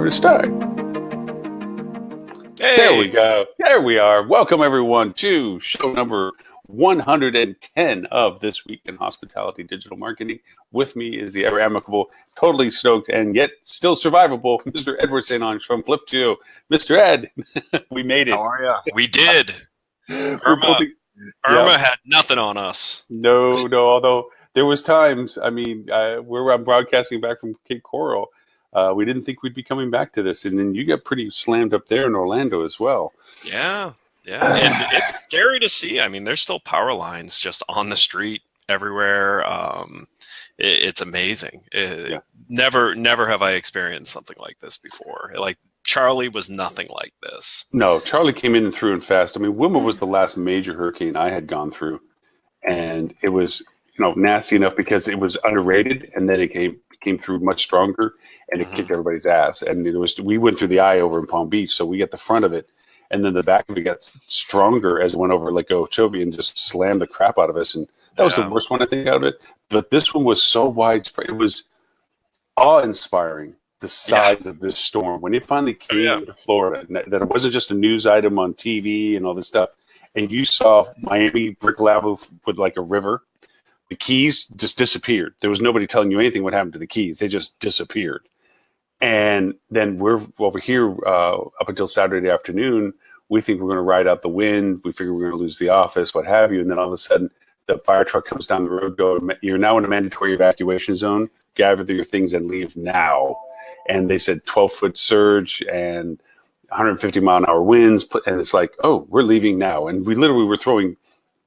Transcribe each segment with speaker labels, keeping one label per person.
Speaker 1: to start.
Speaker 2: Hey.
Speaker 1: There we go. There we are. Welcome, everyone, to show number 110 of This Week in Hospitality Digital Marketing. With me is the ever amicable, totally stoked, and yet still survivable Mr. Edward St Onge from Flip2. Mr. Ed, we made it.
Speaker 2: How are you? We did. Irma had nothing on us.
Speaker 1: No, although there was times, I'm broadcasting back from Cape Coral. We didn't think we'd be coming back to this, and then you got pretty slammed up there in Orlando as well.
Speaker 2: Yeah, and it's scary to see. I mean, there's still power lines just on the street everywhere. It's amazing. Never have I experienced something like this before. Like Charlie was nothing like this.
Speaker 1: No, Charlie came in and through and fast. I mean, Wilma was the last major hurricane I had gone through, and it was nasty enough because it was underrated, and then it came through much stronger, and it kicked everybody's ass. And we went through the eye over in Palm Beach, so we got the front of it, and then the back of it got stronger as it went over Lake Okeechobee and just slammed the crap out of us. And that was the worst one, I think, out of it. But this one was so widespread; it was awe-inspiring. The size of this storm when it finally came to Florida, that it wasn't just a news item on TV and all this stuff, and you saw Miami brick lava with like a river. The Keys just disappeared. There was nobody telling you anything what happened to the Keys. They just disappeared. And then we're over here up until Saturday afternoon. We think we're going to ride out the wind. We figure we're going to lose the office, what have you. And then all of a sudden, the fire truck comes down the road. You're now in a mandatory evacuation zone. Gather your things and leave now. And they said 12-foot surge and 150-mile-an-hour winds. And it's like, oh, we're leaving now. And we literally were throwing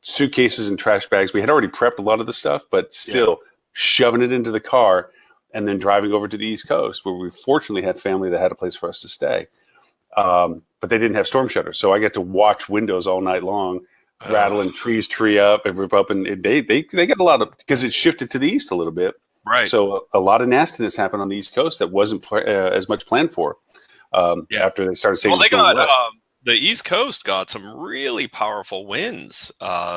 Speaker 1: suitcases and trash bags. We had already prepped a lot of the stuff, but still shoving it into the car and then driving over to the East Coast, where we fortunately had family that had a place for us to stay. But they didn't have storm shutters. So I get to watch windows all night long, rattling tree up and rip up. And they got a lot of, because it shifted to the east a little bit.
Speaker 2: Right.
Speaker 1: So a lot of nastiness happened on the East Coast that wasn't as much planned for after they started saying.
Speaker 2: Well, they got the East Coast got some really powerful winds.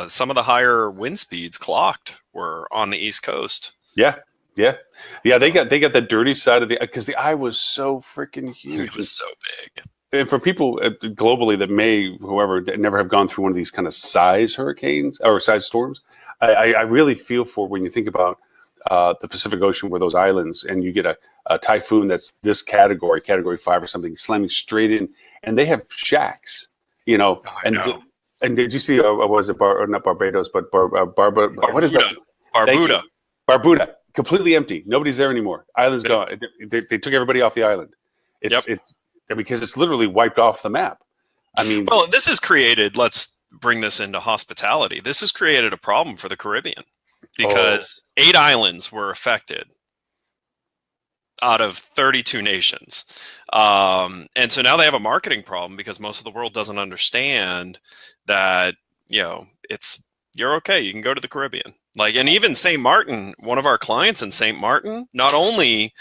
Speaker 2: Some of the higher wind speeds clocked were on the East Coast.
Speaker 1: Yeah. They got the dirty side of because the eye was so freaking huge.
Speaker 2: It was so big.
Speaker 1: And for people globally that whoever never have gone through one of these kind of size hurricanes or size storms, I really feel for when you think about the Pacific Ocean, where those islands, and you get a typhoon that's this category 5 or something, slamming straight in, and they have shacks, And did you see? Was it not Barbados, but Barbuda? What is that? Barbuda, completely empty. Nobody's there anymore. Island's gone. They took everybody off the island. It's because it's literally wiped off the map. I mean,
Speaker 2: well, this has created. Let's bring this into hospitality. This has created a problem for the Caribbean. Because 8 islands were affected out of 32 nations. And so now they have a marketing problem because most of the world doesn't understand that, you're okay. You can go to the Caribbean. And even St. Martin, one of our clients in St. Martin, not only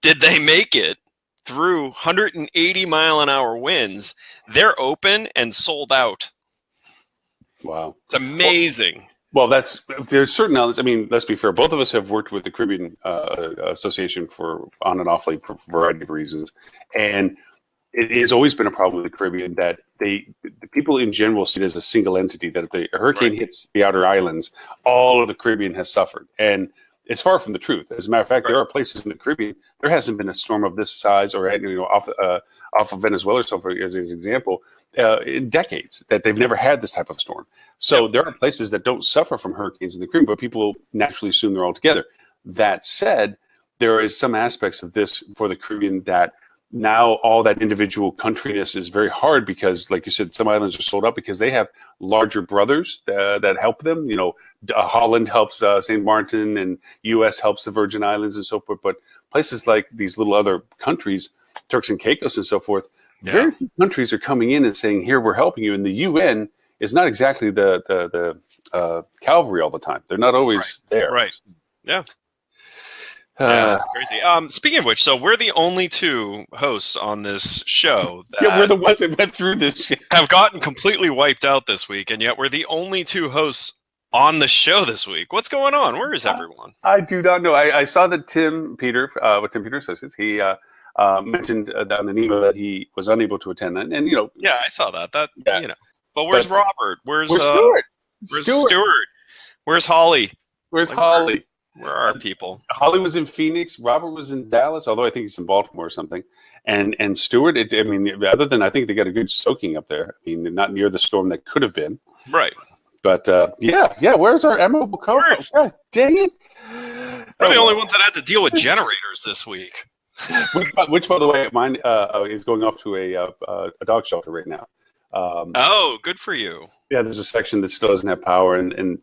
Speaker 2: did they make it through 180-mile-an-hour winds, they're open and sold out.
Speaker 1: Wow.
Speaker 2: It's amazing.
Speaker 1: Well, there's certain outlets. I mean, let's be fair. Both of us have worked with the Caribbean Association for on and off, for a variety of reasons, and it has always been a problem with the Caribbean that the people in general see it as a single entity. That if a hurricane hits the outer islands, all of the Caribbean has suffered, and it's far from the truth. As a matter of fact, there are places in the Caribbean there hasn't been a storm of this size, or off of Venezuela or so, for as an example, in decades that they've never had this type of storm. So there are places that don't suffer from hurricanes in the Caribbean, but people naturally assume they're all together. That said, there is some aspects of this for the Caribbean that now all that individual countryness is very hard because, like you said, some islands are sold out because they have larger brothers that help them. Holland helps St. Martin, and U.S. helps the Virgin Islands and so forth. But places like these little other countries, Turks and Caicos and so forth, very few countries are coming in and saying, "Here, we're helping you." And the UN is not exactly the cavalry all the time. They're not always there.
Speaker 2: Right. Yeah. Crazy. Speaking of which, so we're the only 2 hosts on this show that
Speaker 1: we're the ones that went through this shit.
Speaker 2: Have gotten completely wiped out this week, and yet we're the only 2 hosts on the show this week. What's going on? Where is everyone?
Speaker 1: I do not know. I saw that Tim Peter with Tim Peter Associates, he mentioned down in email that he was unable to attend. And you know,
Speaker 2: Yeah, I saw that.
Speaker 1: yeah.
Speaker 2: You know, but where's Robert? Where's
Speaker 1: Stuart?
Speaker 2: Where's Stuart? Where's Holly?
Speaker 1: Where's Holly?
Speaker 2: Where are our people?
Speaker 1: Holly was in Phoenix. Robert was in Dallas, although I think he's in Baltimore or something. And Stuart, I mean, other than I think they got a good soaking up there. I mean, not near the storm that could have been.
Speaker 2: Right.
Speaker 1: But yeah. Where's our admirable co-host? God dang it!
Speaker 2: We're the only ones that had to deal with generators this week.
Speaker 1: which, by the way, mine is going off to a dog shelter right now.
Speaker 2: Oh, good for you.
Speaker 1: Yeah, there's a section that still doesn't have power, and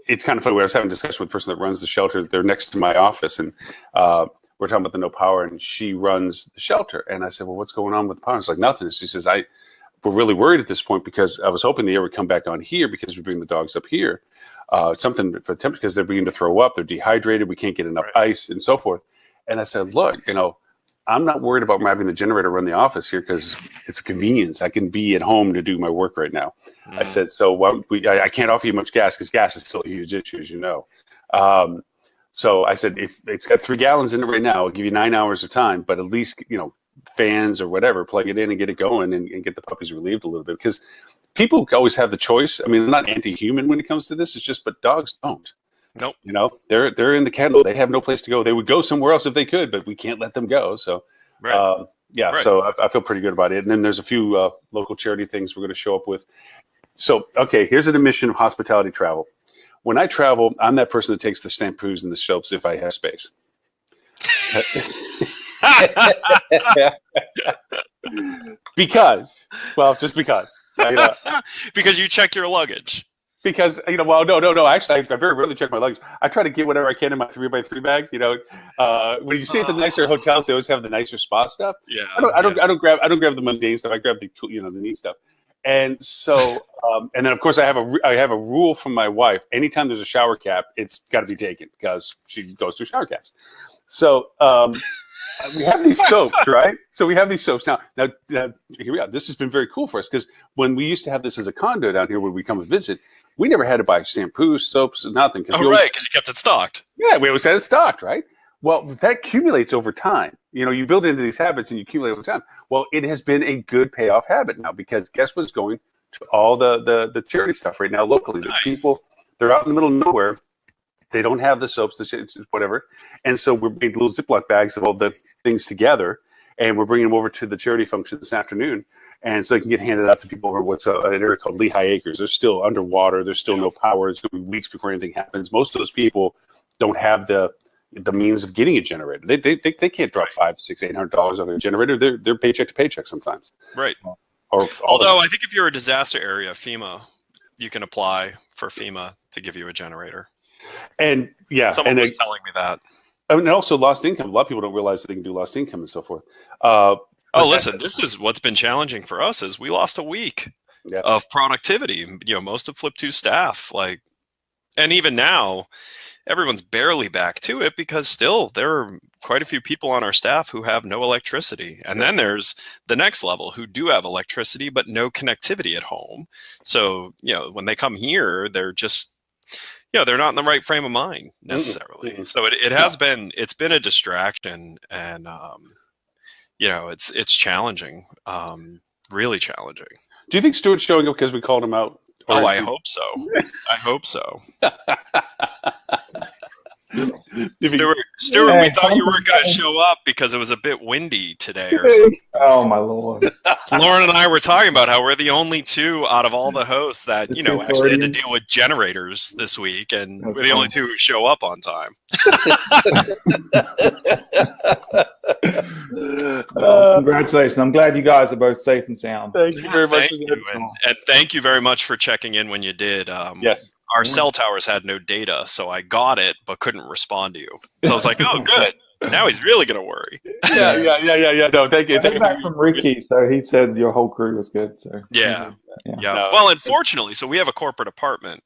Speaker 1: it's kind of funny. I was having a discussion with the person that runs the shelter. They're next to my office, and we're talking about the no power, and she runs the shelter. And I said, well, what's going on with the power? It's like nothing. And she says, we're really worried at this point because I was hoping the air would come back on here because we bring the dogs up here. Something for the temperature because they're beginning to throw up. They're dehydrated. We can't get enough ice and so forth. And I said, look, you know, I'm not worried about having the generator run the office here because it's a convenience. I can be at home to do my work right now. I said, so I can't offer you much gas because gas is still a huge issue, as you know. So I said, if it's got 3 gallons in it right now, I'll give you 9 hours of time, but at least, you know, fans or whatever, plug it in and get it going and get the puppies relieved a little bit because people always have the choice. I mean, I'm not anti-human when it comes to this. It's just, but dogs don't.
Speaker 2: Nope.
Speaker 1: You know, they're in the kennel. They have no place to go. They would go somewhere else if they could, but we can't let them go. So, so I feel pretty good about it. And then there's a few local charity things we're going to show up with. So, okay, here's an admission of hospitality travel. When I travel, I'm that person that takes the shampoos and the soaps if I have space. Because.
Speaker 2: Because you check your luggage.
Speaker 1: Because, you know, well, no. Actually, I very rarely check my luggage. I try to get whatever I can in my 3x3 bag. You know, when you stay at the nicer hotels, they always have the nicer spa stuff.
Speaker 2: Yeah.
Speaker 1: I don't grab the mundane stuff. I grab the the neat stuff. And so, and then of course I have a rule from my wife. Anytime there's a shower cap, it's got to be taken because she goes through shower caps. So we have these soaps, right? So we have these soaps now. Here we are. This has been very cool for us because when we used to have this as a condo down here, when we come and visit, we never had to buy shampoos, soaps, nothing.
Speaker 2: Because you kept it stocked.
Speaker 1: Yeah, we always had it stocked, right? Well, that accumulates over time. You know, you build into these habits and you accumulate over time. Well, it has been a good payoff habit now because guess what's going to all the charity stuff right now locally? There's people, they're out in the middle of nowhere. They don't have the soaps, the shit, whatever. And so we're making little Ziploc bags of all the things together, and we're bringing them over to the charity function this afternoon. And so they can get handed out to people over what's an area called Lehigh Acres. They're still underwater. There's still no power. It's going to be weeks before anything happens. Most of those people don't have the means of getting a generator. They can't drop $500, $600, $800 on a generator. They're paycheck to paycheck sometimes.
Speaker 2: Right. Although I think if you're a disaster area, FEMA, you can apply for FEMA to give you a generator.
Speaker 1: And
Speaker 2: someone was telling me that.
Speaker 1: And also lost income. A lot of people don't realize that they can do lost income and so forth.
Speaker 2: Listen, this is what's been challenging for us is we lost a week of productivity. You know, most of Flip2 staff, and even now, everyone's barely back to it because still there are quite a few people on our staff who have no electricity. And then there's the next level who do have electricity, but no connectivity at home. So, you know, when they come here, they're just, you know, they're not in the right frame of mind necessarily. Mm-hmm. So it's been a distraction and, you know, it's challenging, really challenging.
Speaker 1: Do you think Stuart's showing up because we called him out?
Speaker 2: Oh, I hope so. I hope so. Stuart, we thought you weren't going to show up because it was a bit windy today or something.
Speaker 3: Oh, my Lord.
Speaker 2: Lauren and I were talking about how we're the only two out of all the hosts that, you know, actually had to deal with generators this week, and we're the only two who show up on time.
Speaker 3: Congratulations. I'm glad you guys are both safe and sound.
Speaker 1: Thank you very much.
Speaker 2: And thank you very much for checking in when you did.
Speaker 1: Yes.
Speaker 2: Our cell towers had no data, so I got it, but couldn't respond to you. So I was like, oh, good. Now he's really going to worry.
Speaker 1: Yeah. No, thank you.
Speaker 3: I came back from Ricky, so he said your whole crew was good. So
Speaker 2: Yeah. No. Well, unfortunately, so we have a corporate apartment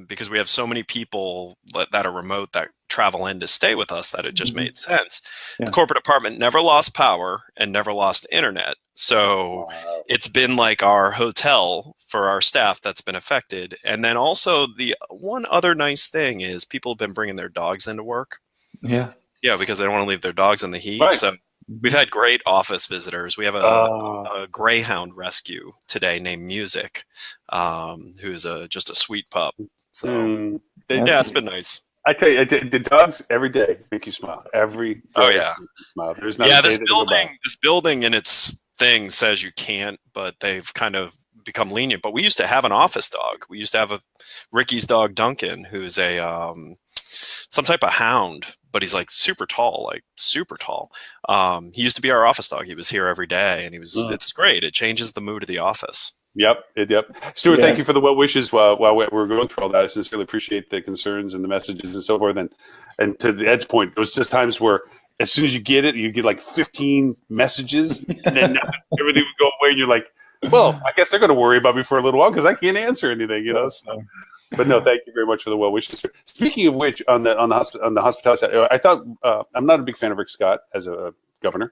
Speaker 2: because we have so many people that are remote that travel in to stay with us that it just made sense. Yeah. The corporate apartment never lost power and never lost internet. So it's been like our hotel for our staff that's been affected. And then also the one other nice thing is people have been bringing their dogs into work.
Speaker 3: Yeah.
Speaker 2: Yeah, because they don't want to leave their dogs in the heat.
Speaker 1: Right.
Speaker 2: So We've had great office visitors. We have
Speaker 1: Oh.
Speaker 2: a greyhound rescue today named Music, who's just a sweet pup. So yeah, it's been nice.
Speaker 1: I tell you, the dogs every day make you smile. Every day.
Speaker 2: Oh yeah.
Speaker 1: Make you smile. There's not a day that go by.
Speaker 2: This building in its thing says you can't, but they've kind of become lenient. But we used to have an office dog. We used to have Ricky's dog Duncan, who's a some type of hound, but he's like super tall. He used to be our office dog. He was here every day, and it's great. It changes the mood of the office.
Speaker 1: Yep. Stuart, thank you for the well wishes while we're going through all that. I sincerely appreciate the concerns and the messages and so forth. And to Ed's point, there was just times where as soon as you get it, you get like 15 messages, and then everything would go away, and you're like, well, I guess they're going to worry about me for a little while because I can't answer anything, So. But no, thank you very much for the well wishes. Speaking of which, on the hospitality side, I thought I'm not a big fan of Rick Scott as a governor,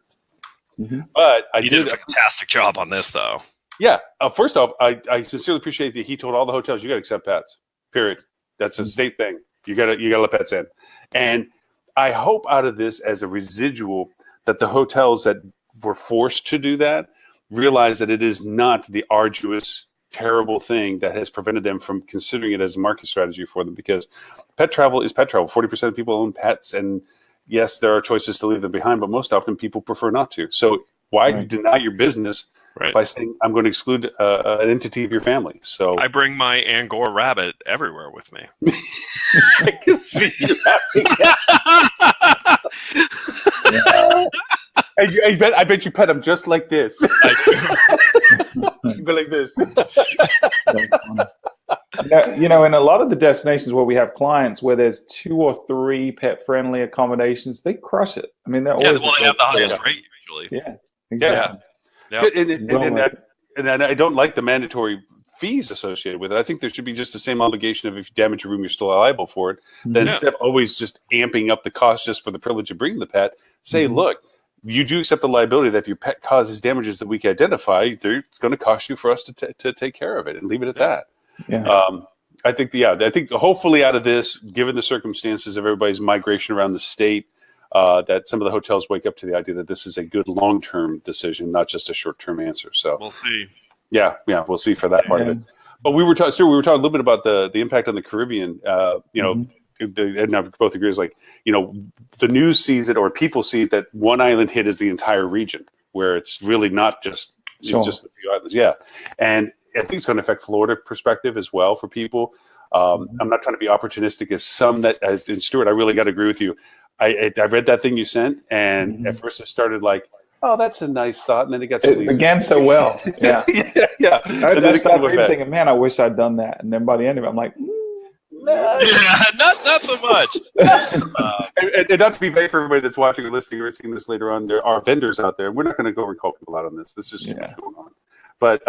Speaker 1: but
Speaker 2: He did a fantastic job on this, though.
Speaker 1: Yeah. First off, I sincerely appreciate that he told all the hotels you got to accept pets. Period. That's a state thing. You got to let pets in, and I hope out of this as a residual that the hotels that were forced to do that realize that it is not the arduous, terrible thing that has prevented them from considering it as a market strategy for them, because pet travel is pet travel. 40% of people own pets, and yes, there are choices to leave them behind, but most often people prefer not to. So why deny your business by saying I'm going to exclude an entity of your family? So
Speaker 2: I bring my Angora rabbit everywhere with me.
Speaker 1: I can see you I bet you pet him just like this. You go like this.
Speaker 3: In a lot of the destinations where we have clients where there's 2 or 3 pet-friendly accommodations, they crush it. I mean, they're always
Speaker 2: they have the highest rate usually.
Speaker 3: Yeah, exactly.
Speaker 1: And I don't like the mandatory fees associated with it. I think there should be just the same obligation of if you damage your room, you're still liable for it. Then instead of always just amping up the cost just for the privilege of bringing the pet, say, look, you do accept the liability that if your pet causes damages that we can identify, it's going to cost you for us to take care of it, and leave it at that.
Speaker 3: Yeah.
Speaker 1: I think hopefully out of this, given the circumstances of everybody's migration around the state, that some of the hotels wake up to the idea that this is a good long-term decision, not just a short-term answer. So
Speaker 2: we'll see.
Speaker 1: Yeah, we'll see for that part of it. But we were talking a little bit about the impact on the Caribbean. And I both agree is the news sees it, or people see it, that one island hit is the entire region, where it's really not just it's just a few islands. Yeah, and I think it's going to affect Florida perspective as well for people. I'm not trying to be opportunistic as some and Stuart, I really got to agree with you. I read that thing you sent, and at first it started like, oh, that's a nice thought, and then it got sleazy.
Speaker 3: It began so well. Yeah.
Speaker 1: Yeah.
Speaker 3: And then I started thinking, man, I wish I'd done that. And then by the end of it, I'm like,
Speaker 2: not so much.
Speaker 1: And not to be vague for everybody that's watching or listening or seeing this later on, there are vendors out there. We're not going to go over and call people out on this. This is just what's going on. But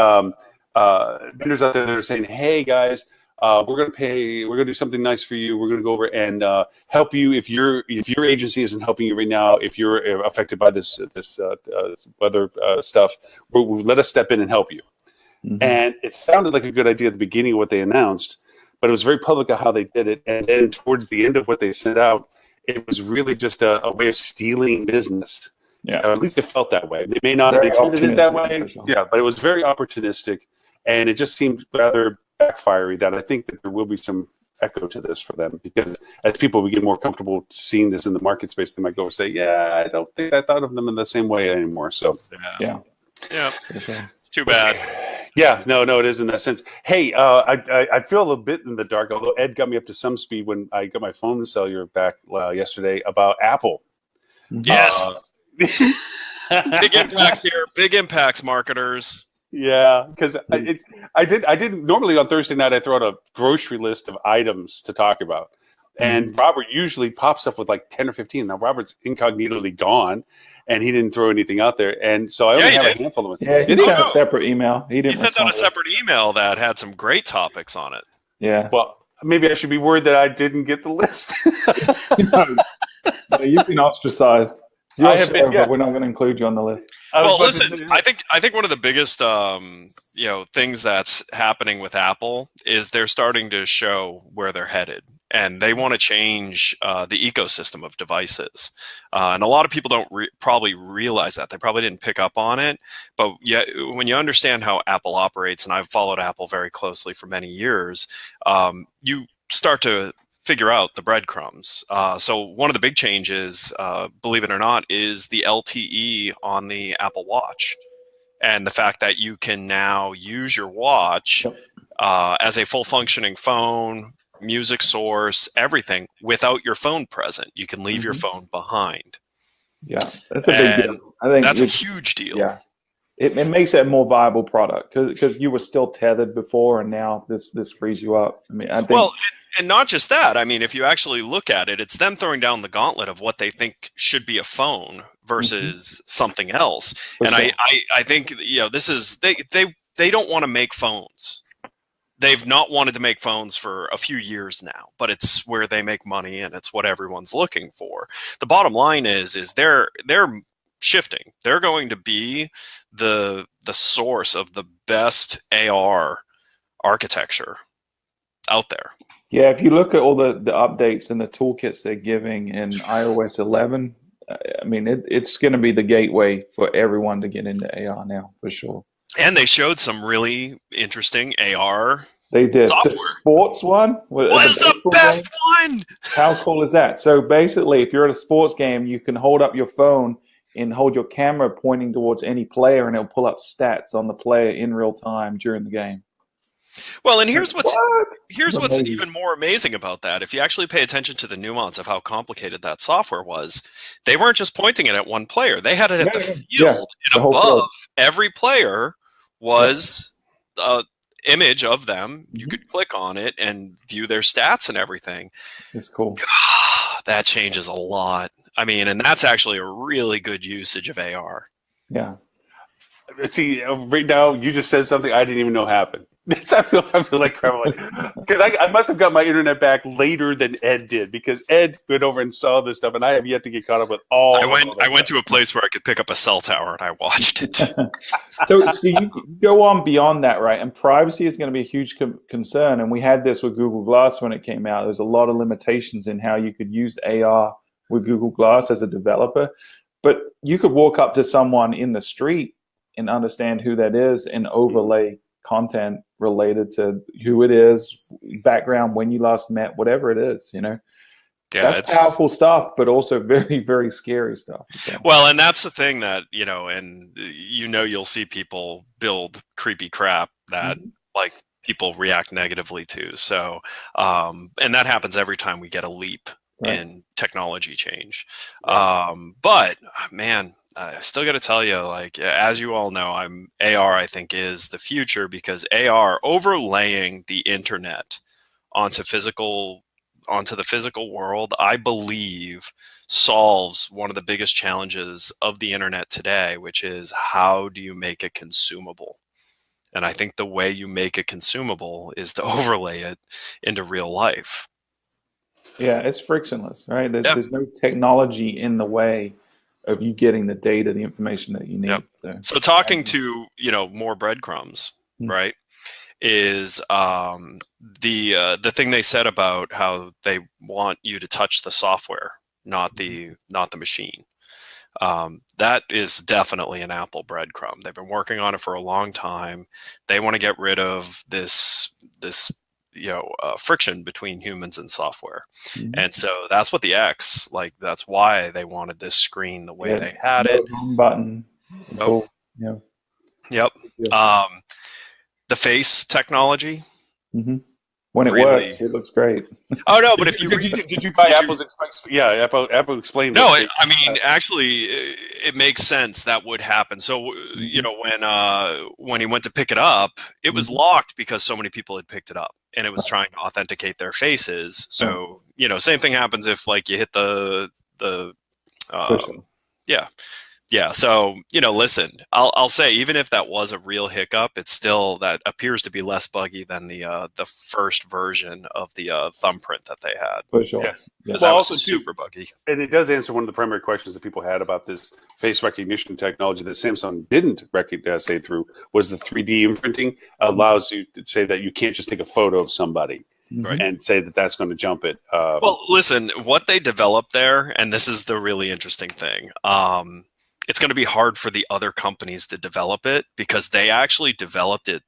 Speaker 1: vendors out there that are saying, hey, guys, we're going to do something nice for you. We're going to go over and help you if your agency isn't helping you right now, if you're affected by this weather stuff, let us step in and help you. And it sounded like a good idea at the beginning of what they announced, but it was very public of how they did it. And then towards the end of what they sent out, it was really just a way of stealing business. Yeah, at least it felt that way. They may not have intended it that way. Yeah, but it was very opportunistic, and it just seemed rather backfiery. That I think that there will be some echo to this for them, because as people get more comfortable seeing this in the market space, they might go and say, "Yeah, I don't think I thought of them in the same way anymore." So
Speaker 2: yeah, it's too bad.
Speaker 1: Yeah, no, it is in that sense. Hey, I feel a little bit in the dark, although Ed got me up to some speed when I got my phone cellular back yesterday about Apple.
Speaker 2: Yes. Big impacts here. Big impacts, marketers.
Speaker 1: Yeah, because I didn't normally on Thursday night I throw out a grocery list of items to talk about, and Robert usually pops up with like 10 or 15. Now Robert's incognitely gone, and he didn't throw anything out there, and so I only have a handful of them.
Speaker 3: Yeah, he sent a separate email. He
Speaker 2: sent out a separate email that had some great topics on it.
Speaker 3: Yeah.
Speaker 1: Well, maybe I should be worried that I didn't get the list.
Speaker 3: No, you've been ostracized. I have been, but we're not going to include you on the list.
Speaker 2: Well, listen, I think one of the biggest things that's happening with Apple is they're starting to show where they're headed. and they want to change the ecosystem of devices. And a lot of people don't probably realize that. They probably didn't pick up on it. But yet, when you understand how Apple operates, and I've followed Apple very closely for many years, you start to figure out the breadcrumbs. So one of the big changes, believe it or not, is the LTE on the Apple Watch. And the fact that you can now use your watch as a full functioning phone, music source, everything without your phone present. You can leave your phone behind.
Speaker 3: Yeah, that's a big deal. I think
Speaker 2: that's a huge deal.
Speaker 3: Yeah, it makes it a more viable product because you were still tethered before, and now this frees you up. I mean, I think.
Speaker 2: And not just that. I mean, if you actually look at it, it's them throwing down the gauntlet of what they think should be a phone versus something else. And I think this is they don't want to make phones. They've not wanted to make phones for a few years now, but it's where they make money and it's what everyone's looking for. The bottom line is they're shifting. They're going to be the source of the best AR architecture out there.
Speaker 3: Yeah, if you look at all the updates and the toolkits they're giving in iOS 11, I mean, it's going to be the gateway for everyone to get into AR now, for sure.
Speaker 2: And they showed some really interesting AR
Speaker 3: They did.
Speaker 2: software.
Speaker 3: The sports one
Speaker 2: was the best one.
Speaker 3: How cool is that? So basically, if you're at a sports game, you can hold up your phone and hold your camera pointing towards any player, and it'll pull up stats on the player in real time during the game.
Speaker 2: Well, and here's what's even more amazing about that. If you actually pay attention to the nuance of how complicated that software was, they weren't just pointing it at one player. They had it at the field, and above every player was an image of them. You could click on it and view their stats and everything.
Speaker 3: It's cool.
Speaker 2: God, that changes a lot. I mean, and that's actually a really good usage of AR.
Speaker 3: Yeah.
Speaker 1: See, right now, you just said something I didn't even know happened. I feel like crap, because I must have got my internet back later than Ed did, because Ed went over and saw this stuff, and I have yet to get caught up with all.
Speaker 2: I went to a place where I could pick up a cell tower, and I watched it.
Speaker 3: So you go on beyond that, right? And privacy is going to be a huge concern. And we had this with Google Glass when it came out. There's a lot of limitations in how you could use AR with Google Glass as a developer, but you could walk up to someone in the street and understand who that is and overlay content related to who it is, background, when you last met, whatever it is, Yeah, that's powerful stuff, but also very, very scary stuff.
Speaker 2: Well, and that's the thing that, and you'll see people build creepy crap that like people react negatively to. So, and that happens every time we get a leap in technology change. But man, I still got to tell you, like, as you all know, AR, I think, is the future, because AR overlaying the internet onto the physical world, I believe, solves one of the biggest challenges of the internet today, which is how do you make it consumable? And I think the way you make it consumable is to overlay it into real life.
Speaker 3: Yeah, it's frictionless, right? There's no technology in the way of you getting the data, the information that you need.
Speaker 2: So talking to, more breadcrumbs, right, is the thing they said about how they want you to touch the software, not the machine. That is definitely an Apple breadcrumb. They've been working on it for a long time. They want to get rid of this friction between humans and software. And so that's what the X, that's why they wanted this screen the way they had it.
Speaker 3: Home button.
Speaker 2: Nope. Yep. The face technology.
Speaker 3: When it works, it looks great.
Speaker 2: Oh no! But if you
Speaker 1: did you buy Apple's? Apple explained.
Speaker 2: No, I mean, actually, it makes sense that would happen. So when he went to pick it up, it was locked because so many people had picked it up, and it was trying to authenticate their faces. So same thing happens if you hit the Yeah. So, listen, I'll say, even if that was a real hiccup, it's still, that appears to be less buggy than the first version of the thumbprint that they had.
Speaker 3: For sure.
Speaker 1: Yes.
Speaker 2: Well, that was super buggy.
Speaker 1: And it does answer one of the primary questions that people had about this face recognition technology that Samsung didn't say through, was the 3D imprinting allows you to say that you can't just take a photo of somebody.
Speaker 2: Right.
Speaker 1: and say that that's going to jump it.
Speaker 2: Well, listen, what they developed there, and this is the really interesting thing. It's going to be hard for the other companies to develop it because they actually developed it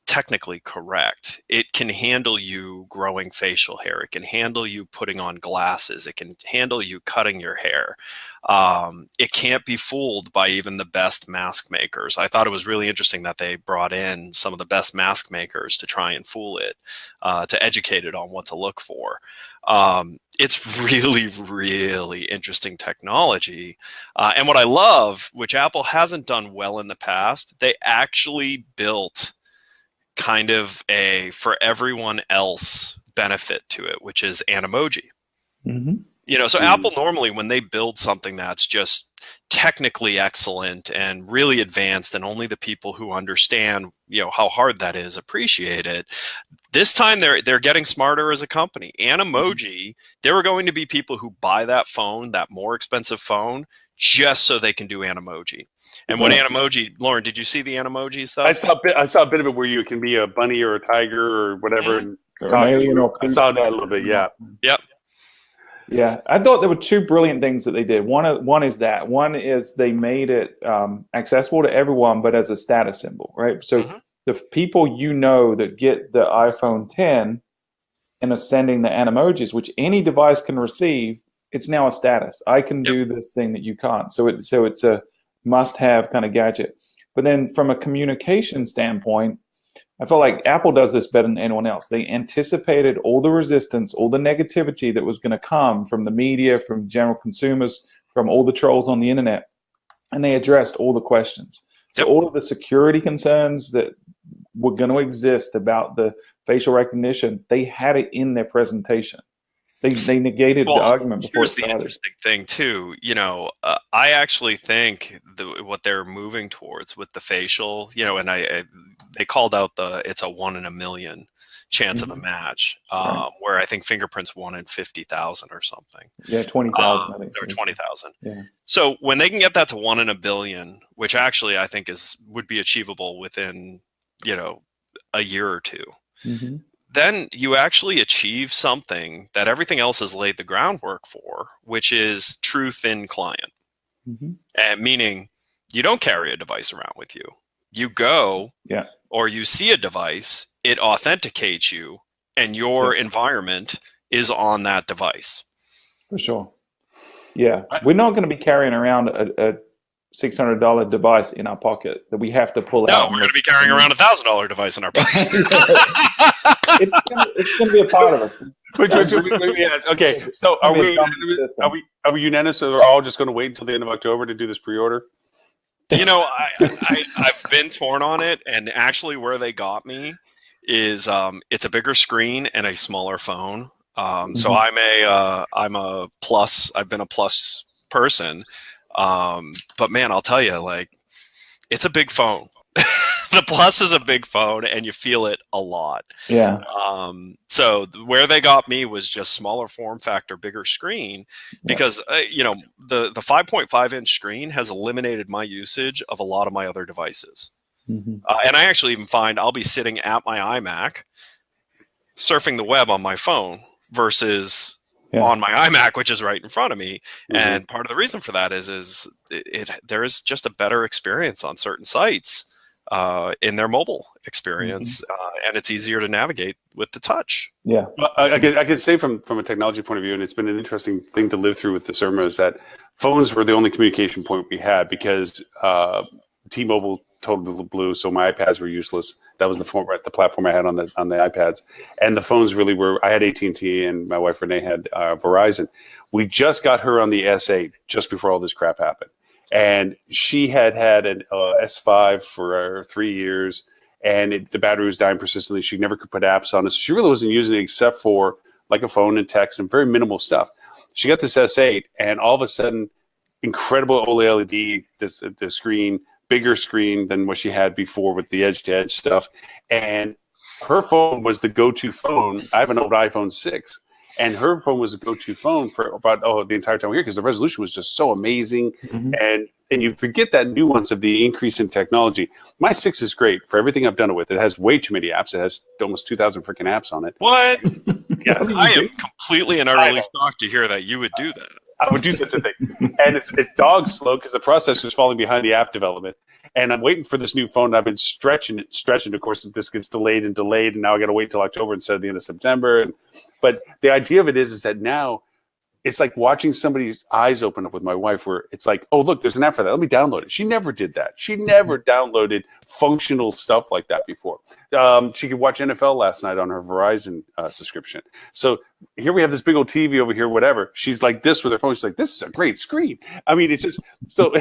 Speaker 2: technically correct. It can handle you growing facial hair. It can handle you putting on glasses. It can handle you cutting your hair. It can't be fooled by even the best mask makers. I thought it was really interesting that they brought in some of the best mask makers to try and fool it, to educate it on what to look for. It's really, really interesting technology. And what I love, which Apple hasn't done well in the past, they actually built kind of a for everyone else benefit to it, which is Animoji. So Apple normally, when they build something that's just technically excellent and really advanced and only the people who understand how hard that is appreciate it. This time they're getting smarter as a company. Animoji, there are going to be people who buy that phone, that more expensive phone, just so they can do Animoji. And what Animoji, Lauren, did you see the Animoji stuff?
Speaker 1: I saw a bit of it where you can be a bunny or a tiger or whatever. And I saw that a little bit. Yeah.
Speaker 2: Yep.
Speaker 3: Yeah, I thought there were two brilliant things that they did. One is they made it accessible to everyone, but as a status symbol, right? So the people that get the iPhone 10 and are sending the Animojis, which any device can receive, it's now a status. I can do this thing that you can't. So it's a must-have kind of gadget. But then from a communication standpoint, I feel like Apple does this better than anyone else. They anticipated all the resistance, all the negativity that was going to come from the media, from general consumers, from all the trolls on the internet, and they addressed all the questions. So all of the security concerns that were going to exist about the facial recognition, they had it in their presentation. They negated the argument before it started.
Speaker 2: Here's the interesting thing too. I actually think what they're moving towards with the facial, and they called out it's a 1 in a million chance of a match, where I think fingerprints 1 in 50,000 or something.
Speaker 3: Yeah, 20,000. I think.
Speaker 2: Or 20,000.
Speaker 3: Yeah.
Speaker 2: So when they can get that to 1 in a billion, which actually I think would be achievable within a year or two. Then you actually achieve something that everything else has laid the groundwork for, which is true thin client. And meaning you don't carry a device around with you. You go or you see a device, it authenticates you, and your environment is on that device.
Speaker 3: For sure. Yeah. We're not going to be carrying around a $600 device in our pocket that we have to pull out.
Speaker 2: No, we're going to be carrying around $1,000 device in our pocket.
Speaker 3: It's going to be a part of us.
Speaker 1: Okay, so are we unanimous? Or we're all just going to wait until the end of October to do this pre-order?
Speaker 2: I've been torn on it, and actually, where they got me is it's a bigger screen and a smaller phone. So I'm a plus. I've been a plus person. But man, I'll tell you, it's a big phone. The Plus is a big phone, and you feel it a lot.
Speaker 3: Yeah.
Speaker 2: So where they got me was just smaller form factor, bigger screen, because the 5.5 inch screen has eliminated my usage of a lot of my other devices. And I actually even find I'll be sitting at my iMac, surfing the web on my phone versus on my iMac, which is right in front of me. And part of the reason for that is there is just a better experience on certain sites in their mobile experience, and it's easier to navigate with the touch.
Speaker 3: Yeah,
Speaker 1: I could say from a technology point of view, and it's been an interesting thing to live through with this Irma, is that phones were the only communication point we had because T-Mobile totally blew, so my iPads were useless. That was the platform I had on the iPads, and the phones really were. I had AT&T, and my wife Renee had Verizon. We just got her on the S8 just before all this crap happened, and she had an S5 for 3 years, and the battery was dying persistently. She never could put apps on it, so she really wasn't using it except for like a phone and text and very minimal stuff. She got this S8, and all of a sudden, incredible OLED, the screen. Bigger screen than what she had before with the edge-to-edge stuff. And her phone was the go-to phone. I have an old iPhone 6. And her phone was a go-to phone for about the entire time we were here because the resolution was just so amazing. And you forget that nuance of the increase in technology. My 6 is great for everything I've done it with. It has way too many apps. It has almost 2,000 freaking apps on it.
Speaker 2: What?
Speaker 1: Yeah,
Speaker 2: I am completely and utterly shocked to hear that you would do that.
Speaker 1: I would do such a thing. And it's dog slow because the processor is falling behind the app development. And I'm waiting for this new phone. I've been stretching. Of course, this gets delayed, and now I got to wait till October instead of the end of September. But the idea of it is that now it's like watching somebody's eyes open up with my wife, where it's like, oh, look, there's an app for that. Let me download it. She never did that. She never downloaded functional stuff like that before. She could watch NFL last night on her Verizon subscription. So here we have this big old TV over here, whatever. She's like this with her phone. She's like, this is a great screen. I mean, it's just so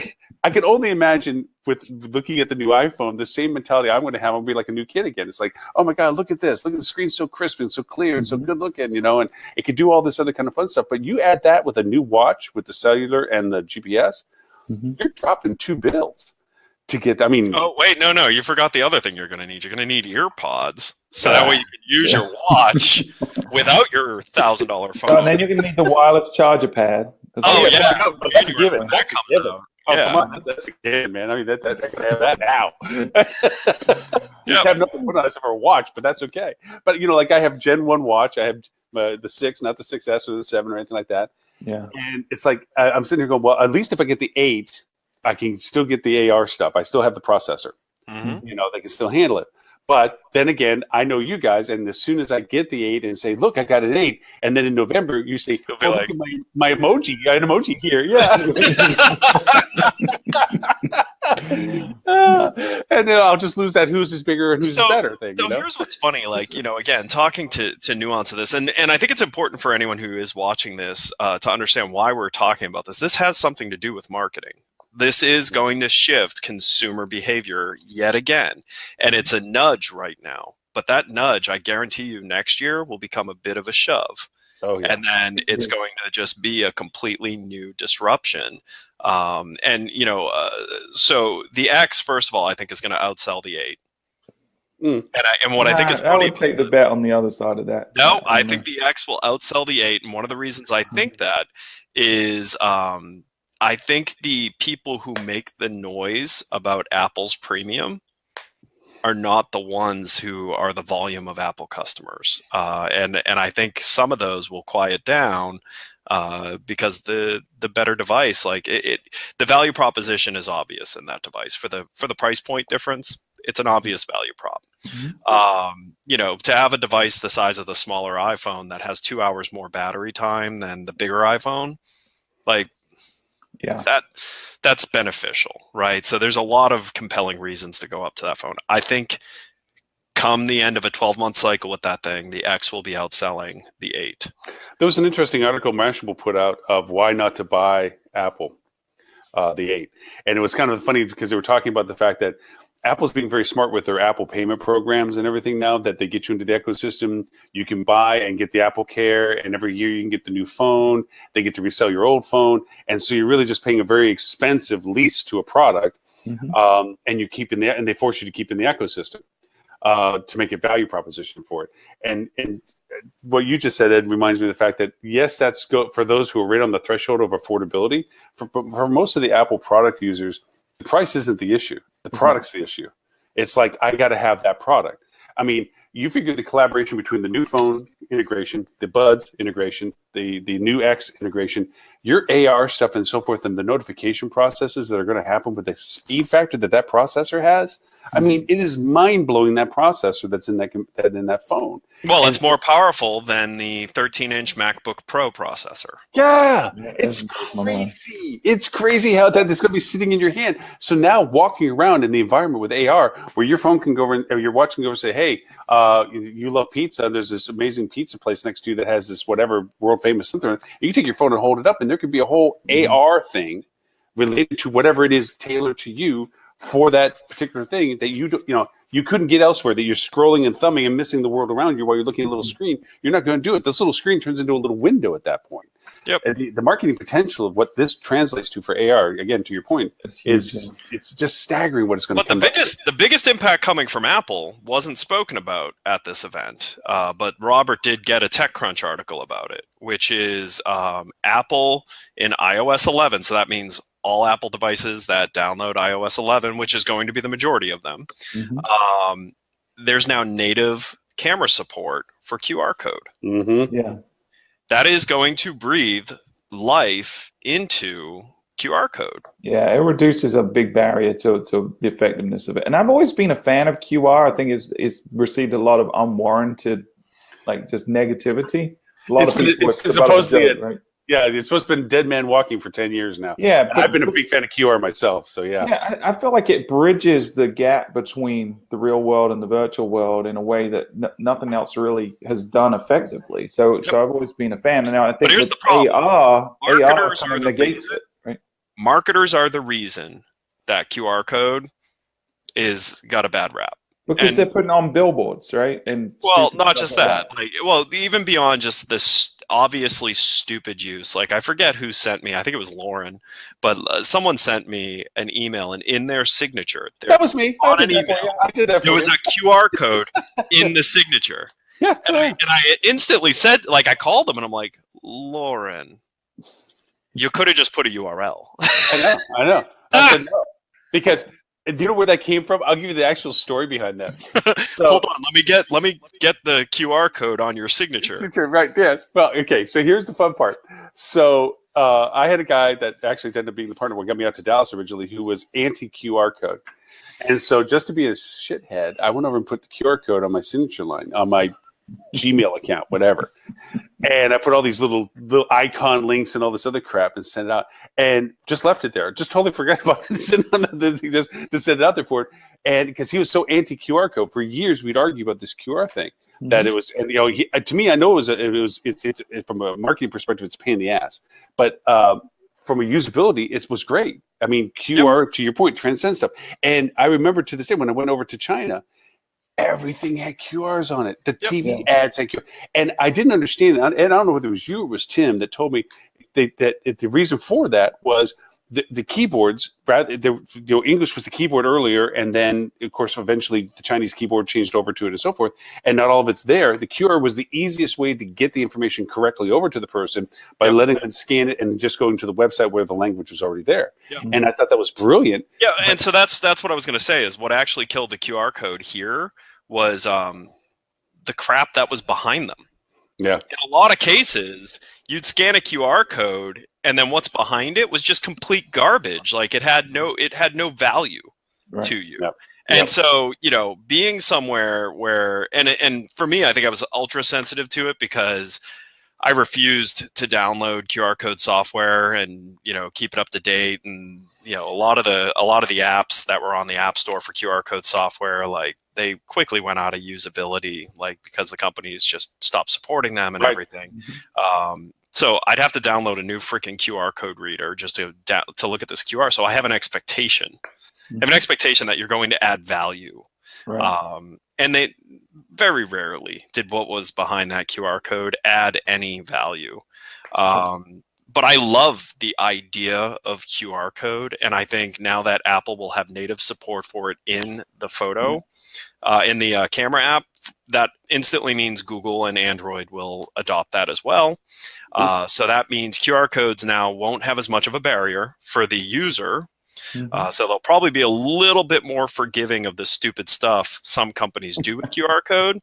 Speaker 1: I can only imagine with looking at the new iPhone, the same mentality I'm going to have. I'll be like a new kid again. It's like, oh my God, look at this. Look at the screen, so crisp and so clear and so good looking, and it could do all this other kind of fun stuff. But you add that with a new watch with the cellular and the GPS, you're dropping $2 to get. I mean,
Speaker 2: oh wait, no, you forgot the other thing you're going to need. You're going to need ear pods, so that way you can use your watch without your $1,000 phone.
Speaker 3: Oh, and then you're going to need the wireless charger pad.
Speaker 2: Oh yeah,
Speaker 1: that's a given.
Speaker 2: That comes out.
Speaker 1: Oh,
Speaker 2: Yeah.
Speaker 1: come on, that's a given, man. I mean, I can have that now. You have nothing put on except for a watch, but that's okay. But like I have Gen 1 watch. I have the 6, not the 6S or the 7 or anything like that.
Speaker 3: Yeah.
Speaker 1: And it's like I'm sitting here going, well, at least if I get the 8, I can still get the AR stuff. I still have the processor. They can still handle it. But then again, I know you guys, and as soon as I get the 8 and say, look, I got an 8, and then in November you say, oh, look at my emoji. I got an emoji here. Yeah. And then I'll just lose that whose is bigger and who's better thing.
Speaker 2: So here's what's funny, again, talking to nuance of this, and I think it's important for anyone who is watching this to understand why we're talking about this. This has something to do with marketing. This is going to shift consumer behavior yet again. And it's a nudge right now. But that nudge, I guarantee you, next year will become a bit of a shove. Oh, yeah. And then it's going to just be a completely new disruption. So the X, first of all, I think is going to outsell the 8. And what I think is funny,
Speaker 3: I would take the bet on the other side of that.
Speaker 2: No, I think the X will outsell the 8. And one of the reasons I think that is I think the people who make the noise about Apple's premium are not the ones who are the volume of Apple customers. And I think some of those will quiet down because the better device, the value proposition is obvious in that device for the price point difference. It's an obvious value prop. To have a device the size of the smaller iPhone that has 2 hours more battery time than the bigger iPhone, that's beneficial, right? So there's a lot of compelling reasons to go up to that phone. I think come the end of a 12-month cycle with that thing, the X will be outselling the 8.
Speaker 1: There was an interesting article Mashable put out of why not to buy Apple, the 8. And it was kind of funny because they were talking about the fact that Apple's being very smart with their Apple payment programs and everything now that they get you into the ecosystem. You can buy and get the Apple Care, and every year you can get the new phone. They get to resell your old phone. And so you're really just paying a very expensive lease to a product, and you keep and they force you to keep in the ecosystem to make a value proposition for it. And what you just said, Ed, reminds me of the fact that, yes, that's good for those who are right on the threshold of affordability. For most of the Apple product users, the price isn't the issue. The product's the issue. It's like, I got to have that product. I mean, you figure the collaboration between the new phone integration, the Buds integration, the new X integration, your AR stuff and so forth, and the notification processes that are going to happen with the speed factor that processor has. I mean, it is mind-blowing, that processor that's in that phone.
Speaker 2: Well, it's more powerful than the 13-inch MacBook Pro processor.
Speaker 1: Yeah, it's crazy. It's crazy how that's going to be sitting in your hand. So now walking around in the environment with AR, where your phone can go over, or your watch can go over and say, hey, you love pizza. There's this amazing pizza place next to you that has this whatever world-famous something. You can take your phone and hold it up, and there could be a whole AR thing related to whatever it is tailored to you for that particular thing that you couldn't get elsewhere, that you're scrolling and thumbing and missing the world around you while you're looking at a little screen. You're not going to do it. This little screen turns into a little window at that point.
Speaker 2: Yep.
Speaker 1: The marketing potential of what this translates to for AR, again, to your point, is it's just staggering what it's going to come.
Speaker 2: But the biggest impact coming from Apple wasn't spoken about at this event. But Robert did get a TechCrunch article about it, which is Apple in iOS 11. So that means all Apple devices that download iOS 11, which is going to be the majority of them.
Speaker 3: Mm-hmm.
Speaker 2: There's now native camera support for QR code.
Speaker 1: Mm-hmm.
Speaker 3: Yeah.
Speaker 2: That is going to breathe life into QR code.
Speaker 3: Yeah, it reduces a big barrier to the effectiveness of it. And I've always been a fan of QR. I think it's received a lot of unwarranted, like, just negativity. A lot of people
Speaker 1: it's supposedly
Speaker 3: right?
Speaker 1: Yeah, it's supposed to have been dead man walking for 10 years now.
Speaker 3: Yeah,
Speaker 1: I've been a big fan of QR myself, so yeah.
Speaker 3: Yeah, I feel like it bridges the gap between the real world and the virtual world in a way that nothing else really has done effectively. So I've always been a fan. And now I think
Speaker 2: here's
Speaker 3: with
Speaker 2: the problem.
Speaker 3: AR
Speaker 2: Marketers
Speaker 3: kind
Speaker 2: are
Speaker 3: of
Speaker 2: the
Speaker 3: negates
Speaker 2: reason.
Speaker 3: it, right?
Speaker 2: Marketers are the reason that QR code is got a bad rap.
Speaker 3: Because they're putting on billboards, right? And
Speaker 2: well, not just that. Like, well, even beyond just this obviously stupid use. Like, I forget who sent me. I think it was Lauren, but someone sent me an email, and in their signature,
Speaker 1: that was me.
Speaker 2: On an email,
Speaker 1: I did that.
Speaker 2: There was a QR code in the signature.
Speaker 1: Yeah,
Speaker 2: and I instantly said, like, I called them, and I'm like, Lauren, you could have just put a URL.
Speaker 1: I know. I said no because. Do you know where that came from? I'll give you the actual story behind that. So,
Speaker 2: hold on, let me get the QR code on your signature.
Speaker 1: Right, yes. Well, okay, so here's the fun part. So I had a guy that actually ended up being the partner what got me out to Dallas originally who was anti-QR code. And so just to be a shithead, I went over and put the QR code on my signature line, on my Gmail account, whatever. And I put all these little icon links and all this other crap and sent it out, and just left it there. Just totally forgot about it. Just to send it out there for it. And because he was so anti QR code for years, we'd argue about this QR thing that it was. And to me, I know it's from a marketing perspective, it's a pain in the ass, but from a usability, it was great. I mean, QR to your point transcends stuff. And I remember to this day when I went over to China. Everything had QRs on it. The TV ads had QRs. And I didn't understand it. And I don't know whether it was you or it was Tim that told me that the reason for that was the keyboards, English was the keyboard earlier, and then, of course, eventually the Chinese keyboard changed over to it and so forth, and not all of it's there. The QR was the easiest way to get the information correctly over to the person by letting them scan it and just going to the website where the language was already there. Yeah. And I thought that was brilliant.
Speaker 2: Yeah, and so that's what I was going to say is what actually killed the QR code here was the crap that was behind them.
Speaker 1: Yeah.
Speaker 2: In a lot of cases, you'd scan a QR code and then what's behind it was just complete garbage. Like it had no value to you. Yep. And so, being somewhere where, and for me, I think I was ultra sensitive to it because I refused to download QR code software and, keep it up to date. And, a lot of the apps that were on the App Store for QR code software, like they quickly went out of usability, like because the companies just stopped supporting them and everything. So I'd have to download a new freaking QR code reader just to look at this QR. So I have an expectation. I have an expectation that you're going to add value. Right. And they very rarely did what was behind that QR code add any value. But I love the idea of QR code. And I think now that Apple will have native support for it in the photo, in the camera app, that instantly means Google and Android will adopt that as well. So that means QR codes now won't have as much of a barrier for the user. So they'll probably be a little bit more forgiving of the stupid stuff some companies do with QR code.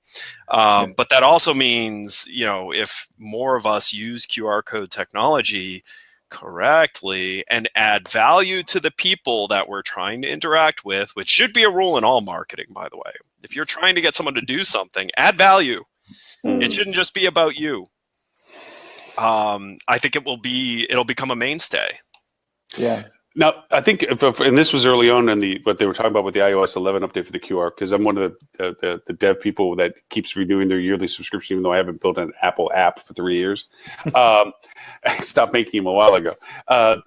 Speaker 2: But that also means, if more of us use QR code technology correctly and add value to the people that we're trying to interact with, which should be a rule in all marketing, by the way. If you're trying to get someone to do something, add value. It shouldn't just be about you. I think it'll become a mainstay.
Speaker 3: Yeah.
Speaker 1: Now, I think, and this was early on in what they were talking about with the iOS 11 update for the QR, because I'm one of the dev people that keeps renewing their yearly subscription, even though I haven't built an Apple app for 3 years. I stopped making them a while ago.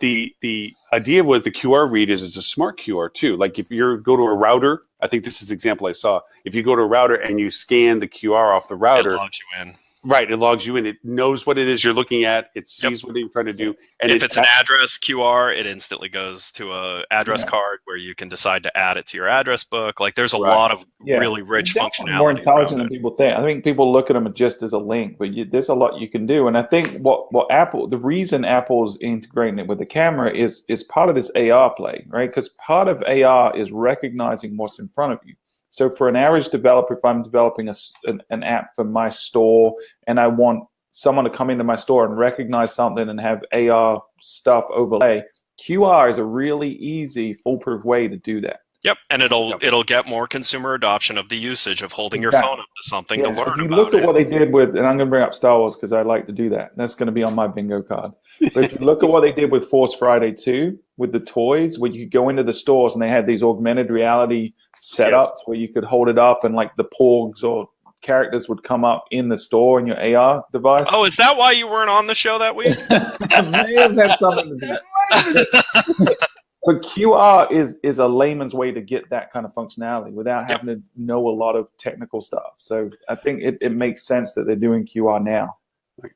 Speaker 1: The idea was the QR read is a smart QR too. Like if you go to a router, I think this is the example I saw. If you go to a router and you scan the QR off the router,
Speaker 2: it logs you in.
Speaker 1: Right, it logs you in. It knows what it is you're looking at. It sees what you're trying to do. And
Speaker 2: if it's an address QR, it instantly goes to a address card where you can decide to add it to your address book. Like there's a lot of really rich functionality.
Speaker 3: More intelligent than people think. I think people look at them just as a link, but there's a lot you can do. And I think what Apple, the reason Apple's integrating it with the camera is part of this AR play, right? Because part of AR is recognizing what's in front of you. So for an average developer, if I'm developing an app for my store and I want someone to come into my store and recognize something and have AR stuff overlay, QR is a really easy, foolproof way to do that.
Speaker 2: Yep, and it'll get more consumer adoption of the usage of holding your phone up to something to learn about it.
Speaker 3: If you look at what they did with, and I'm going to bring up Star Wars because I like to do that. That's going to be on my bingo card. But if you look at what they did with Force Friday 2, with the toys, where you could go into the stores and they had these augmented reality setups where you could hold it up and like the porgs or characters would come up in the store in your AR device.
Speaker 2: Oh, is that why you weren't on the show that week?
Speaker 3: I may have had something to do. But QR is a layman's way to get that kind of functionality without having to know a lot of technical stuff. So I think it makes sense that they're doing QR now.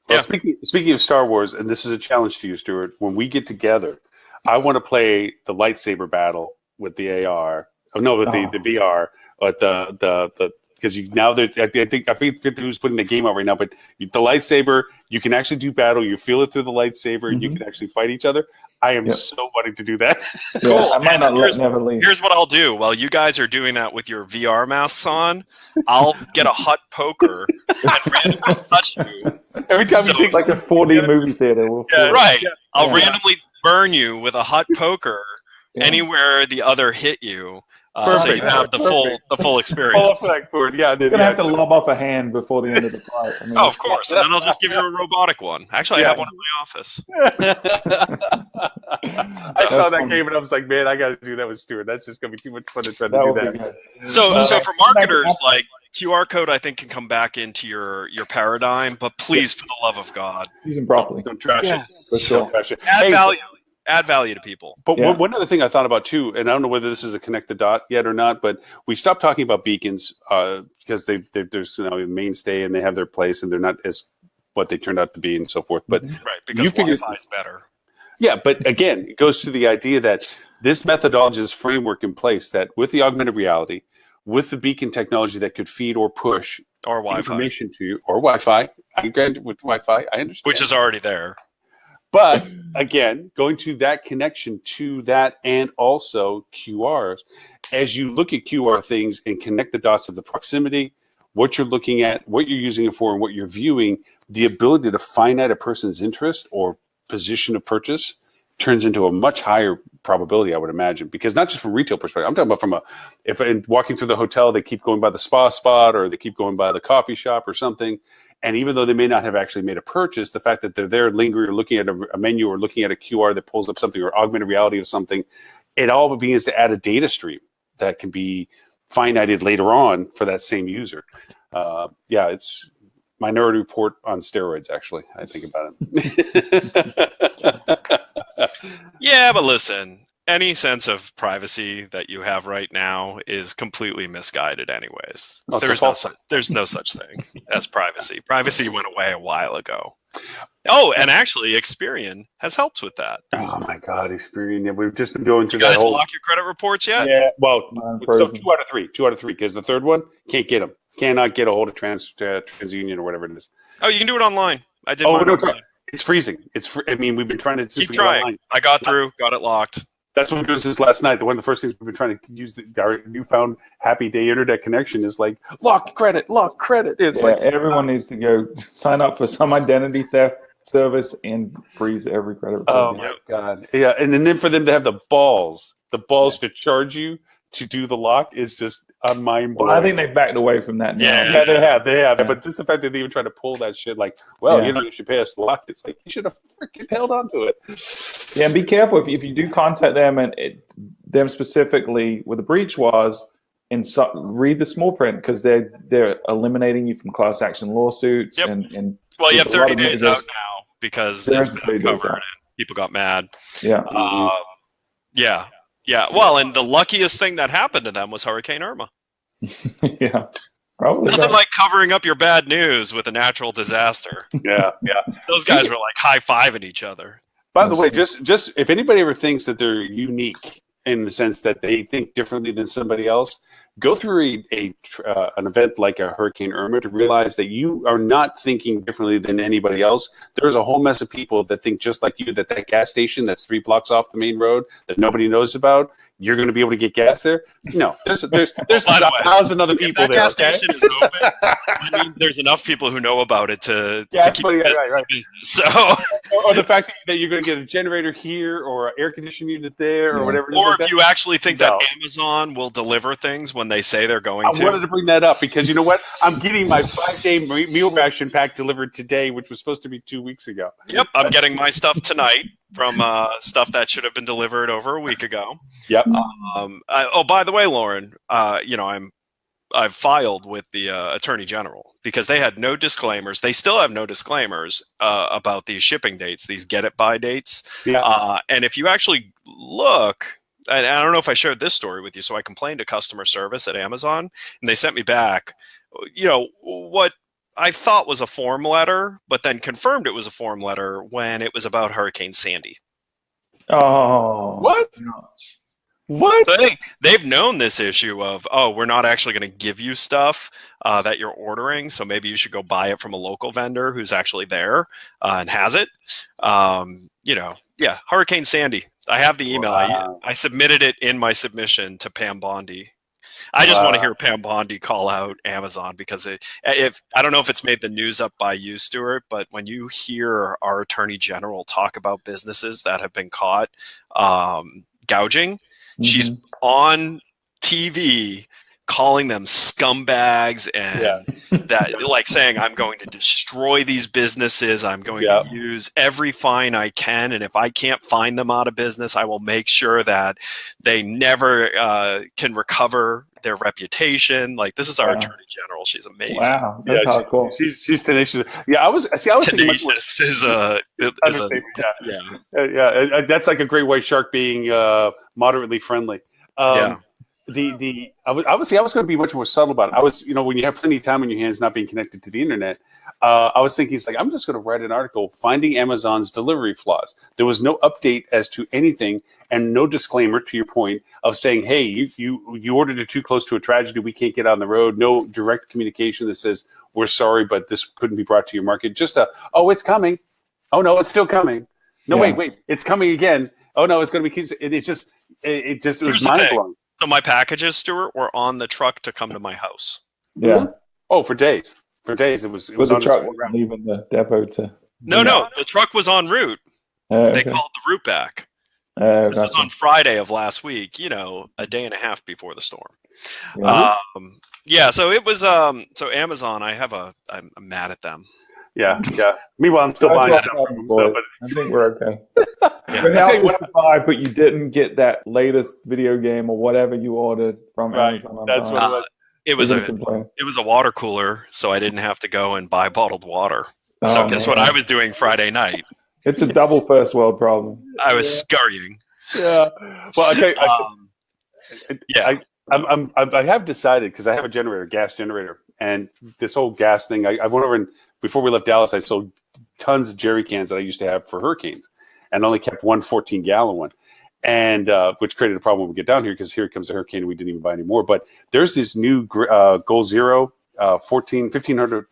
Speaker 1: Well, speaking of Star Wars, and this is a challenge to you, Stuart, when we get together, I want to play the lightsaber battle with the AR. Oh no, with the VR, but the because I forget who's putting the game out right now, but the lightsaber, you can actually do battle. You feel it through the lightsaber, and you can actually fight each other. I am so wanting to do that.
Speaker 2: Cool.
Speaker 3: I might not never leave.
Speaker 2: Here's what I'll do. While you guys are doing that with your VR masks on, I'll get a hot poker and randomly touch you.
Speaker 1: Every time you think
Speaker 3: like a 4D movie theater.
Speaker 2: I'll randomly burn you with a hot poker anywhere the other hit you. So you have the full experience.
Speaker 1: Full effect for it. Yeah,
Speaker 3: you're gonna have to lob off a hand before the end of the fight. I mean,
Speaker 2: of course, and then I'll just give you a robotic one. Actually, I have one in my office.
Speaker 1: I saw that game and I was like, man, I got to do that with Stuart. That's just gonna be too much fun to try to do that.
Speaker 2: So for marketers, like QR code, I think can come back into your paradigm, but please, for the love of God,
Speaker 3: use them properly.
Speaker 1: Don't trash it.
Speaker 3: Don't
Speaker 1: trash it.
Speaker 2: Add value. Add value to people.
Speaker 1: But one other thing I thought about too, and I don't know whether this is a connect the dot yet or not, but we stopped talking about beacons because they're a mainstay and they have their place and they're not as what they turned out to be and so forth. But
Speaker 2: because Wi-Fi is better.
Speaker 1: Yeah, but again, it goes to the idea that this methodology, this framework in place, that with the augmented reality, with the beacon technology that could feed or push
Speaker 2: or
Speaker 1: information to you, or Wi-Fi, I agree with Wi-Fi, I understand,
Speaker 2: which is already there.
Speaker 1: But again, going to that connection to that and also QRs, as you look at QR things and connect the dots of the proximity, what you're looking at, what you're using it for, and what you're viewing, the ability to find out a person's interest or position of purchase turns into a much higher probability, I would imagine, because not just from retail perspective, I'm talking about if walking through the hotel, they keep going by the spa spot or they keep going by the coffee shop or something. And even though they may not have actually made a purchase, the fact that they're there lingering or looking at a menu or looking at a QR that pulls up something or augmented reality of something, it all begins to add a data stream that can be finited later on for that same user. It's Minority Report on steroids, actually, I think about it.
Speaker 2: Yeah, but listen, any sense of privacy that you have right now is completely misguided anyways. There's no such thing as privacy. Privacy went away a while ago. Oh, and actually, Experian has helped with that.
Speaker 1: Oh my God, Experian! Yeah, we've just been going through
Speaker 2: you guys
Speaker 1: that whole.
Speaker 2: Lock your credit reports yet?
Speaker 1: Yeah, well, so 2 out of 3, because the third one can't get them. Cannot get a hold of TransUnion or whatever it is.
Speaker 2: Oh, you can do it online. I did.
Speaker 1: It's freezing. I mean, we've been trying to
Speaker 2: keep trying. Online. I got through. Got it locked.
Speaker 1: That's what we did since last night. One of the first things we've been trying to use our newfound happy day internet connection is like lock credit. It's like
Speaker 3: everyone needs to go sign up for some identity theft service and freeze every credit report.
Speaker 1: Oh my God. Yeah. And then for them to have the balls to charge you to do the lock is just mind blowing.
Speaker 3: Well, I think they've backed away from that now.
Speaker 1: Yeah, they have. Yeah. But just the fact that they even try to pull that shit like, you should pay us to lock. It's like, you should have freaking held on to it.
Speaker 3: Yeah, and be careful if you do contact them and them specifically where the breach was, read the small print because they're eliminating you from class action lawsuits.
Speaker 2: Yep.
Speaker 3: And
Speaker 2: well, you have 30 days out now because it's been covered and people got mad.
Speaker 3: Yeah.
Speaker 2: Yeah. Well, and the luckiest thing that happened to them was Hurricane Irma.
Speaker 3: Yeah. Probably
Speaker 2: Nothing like covering up your bad news with a natural disaster.
Speaker 1: Yeah, yeah.
Speaker 2: Those guys were like high-fiving each other.
Speaker 1: By the way, just if anybody ever thinks that they're unique in the sense that they think differently than somebody else, go through an event like a Hurricane Irma to realize that you are not thinking differently than anybody else. There's a whole mess of people that think just like you, that gas station that's 3 blocks off the main road that nobody knows about, you're going to be able to get gas there. No, there's
Speaker 2: By the way,
Speaker 1: 1,000 other people
Speaker 2: that
Speaker 1: there.
Speaker 2: gas station is open. I mean, there's enough people who know about it to keep business. So,
Speaker 1: or the fact that you're going to get a generator here or an air conditioning unit there or whatever.
Speaker 2: Or if you actually think that Amazon will deliver things when they say they're going to.
Speaker 1: I wanted to bring that up because you know what? I'm getting my 5-day meal ration pack delivered today, which was supposed to be 2 weeks ago.
Speaker 2: Yep, I'm getting my stuff tonight from stuff that should have been delivered over a week ago.
Speaker 1: Yep.
Speaker 2: By the way, Lauren, I've filed with the Attorney General because they had no disclaimers. They still have no disclaimers about these shipping dates, these get it by dates.
Speaker 1: Yeah.
Speaker 2: And if you actually look, and I don't know if I shared this story with you, so I complained to customer service at Amazon, and they sent me back, what I thought was a form letter, but then confirmed it was a form letter when it was about Hurricane Sandy.
Speaker 3: Oh,
Speaker 1: what?
Speaker 3: Gosh.
Speaker 1: What?
Speaker 2: So they've known this issue of, we're not actually going to give you stuff that you're ordering, so maybe you should go buy it from a local vendor who's actually there and has it. Hurricane Sandy. I have the email.
Speaker 1: Wow.
Speaker 2: I submitted it in my submission to Pam Bondi. I just want to hear Pam Bondi call out Amazon because if I don't know if it's made the news up by you, Stuart, but when you hear our Attorney General talk about businesses that have been caught gouging, she's on TV calling them scumbags and that like saying, I'm going to destroy these businesses. I'm going to use every fine I can. And if I can't find them out of business, I will make sure that they never can recover their reputation. Like, this is our Attorney General. She's amazing.
Speaker 3: Wow. That's cool.
Speaker 1: She's tenacious. Yeah. I was thinking much more.
Speaker 2: Tenacious is a
Speaker 1: that's like a great white shark being moderately friendly. I was going to be much more subtle about it. I was, when you have plenty of time on your hands, not being connected to the internet, I was thinking, it's like, I'm just going to write an article finding Amazon's delivery flaws. There was no update as to anything and no disclaimer, to your point, of saying, hey, you ordered it too close to a tragedy. We can't get on the road. No direct communication that says, we're sorry, but this couldn't be brought to your market. Just it's coming. Oh, no, it's still coming. No, wait, it's coming again. Oh, no, it's going to be. It was mind blowing.
Speaker 2: So my packages, Stuart, were on the truck to come to my house.
Speaker 3: Yeah.
Speaker 1: Mm-hmm. Oh, for days. For days, it was
Speaker 3: the
Speaker 1: on
Speaker 3: truck leaving the depot to.
Speaker 2: No, the truck was en route. They called the route back. This was on Friday of last week. A day and a half before the storm.
Speaker 3: Yeah.
Speaker 2: So it was. So Amazon, I'm mad at them.
Speaker 1: Yeah. Meanwhile, I'm still buying stuff.
Speaker 3: I think we're okay. Your house was survived, but you didn't get that latest video game or whatever you ordered from Amazon.
Speaker 1: That's what
Speaker 2: it was. It was a water cooler, so I didn't have to go and buy bottled water. So guess what I was doing Friday night?
Speaker 3: It's a double first world problem.
Speaker 2: I was scurrying.
Speaker 1: Yeah. Well, I have decided, because I have a gas generator, and this whole gas thing. I went over and before we left Dallas, I sold tons of jerry cans that I used to have for hurricanes, and only kept one 14-gallon one, and which created a problem when we get down here because here comes a hurricane and we didn't even buy any more. But there's this new Goal Zero 1,500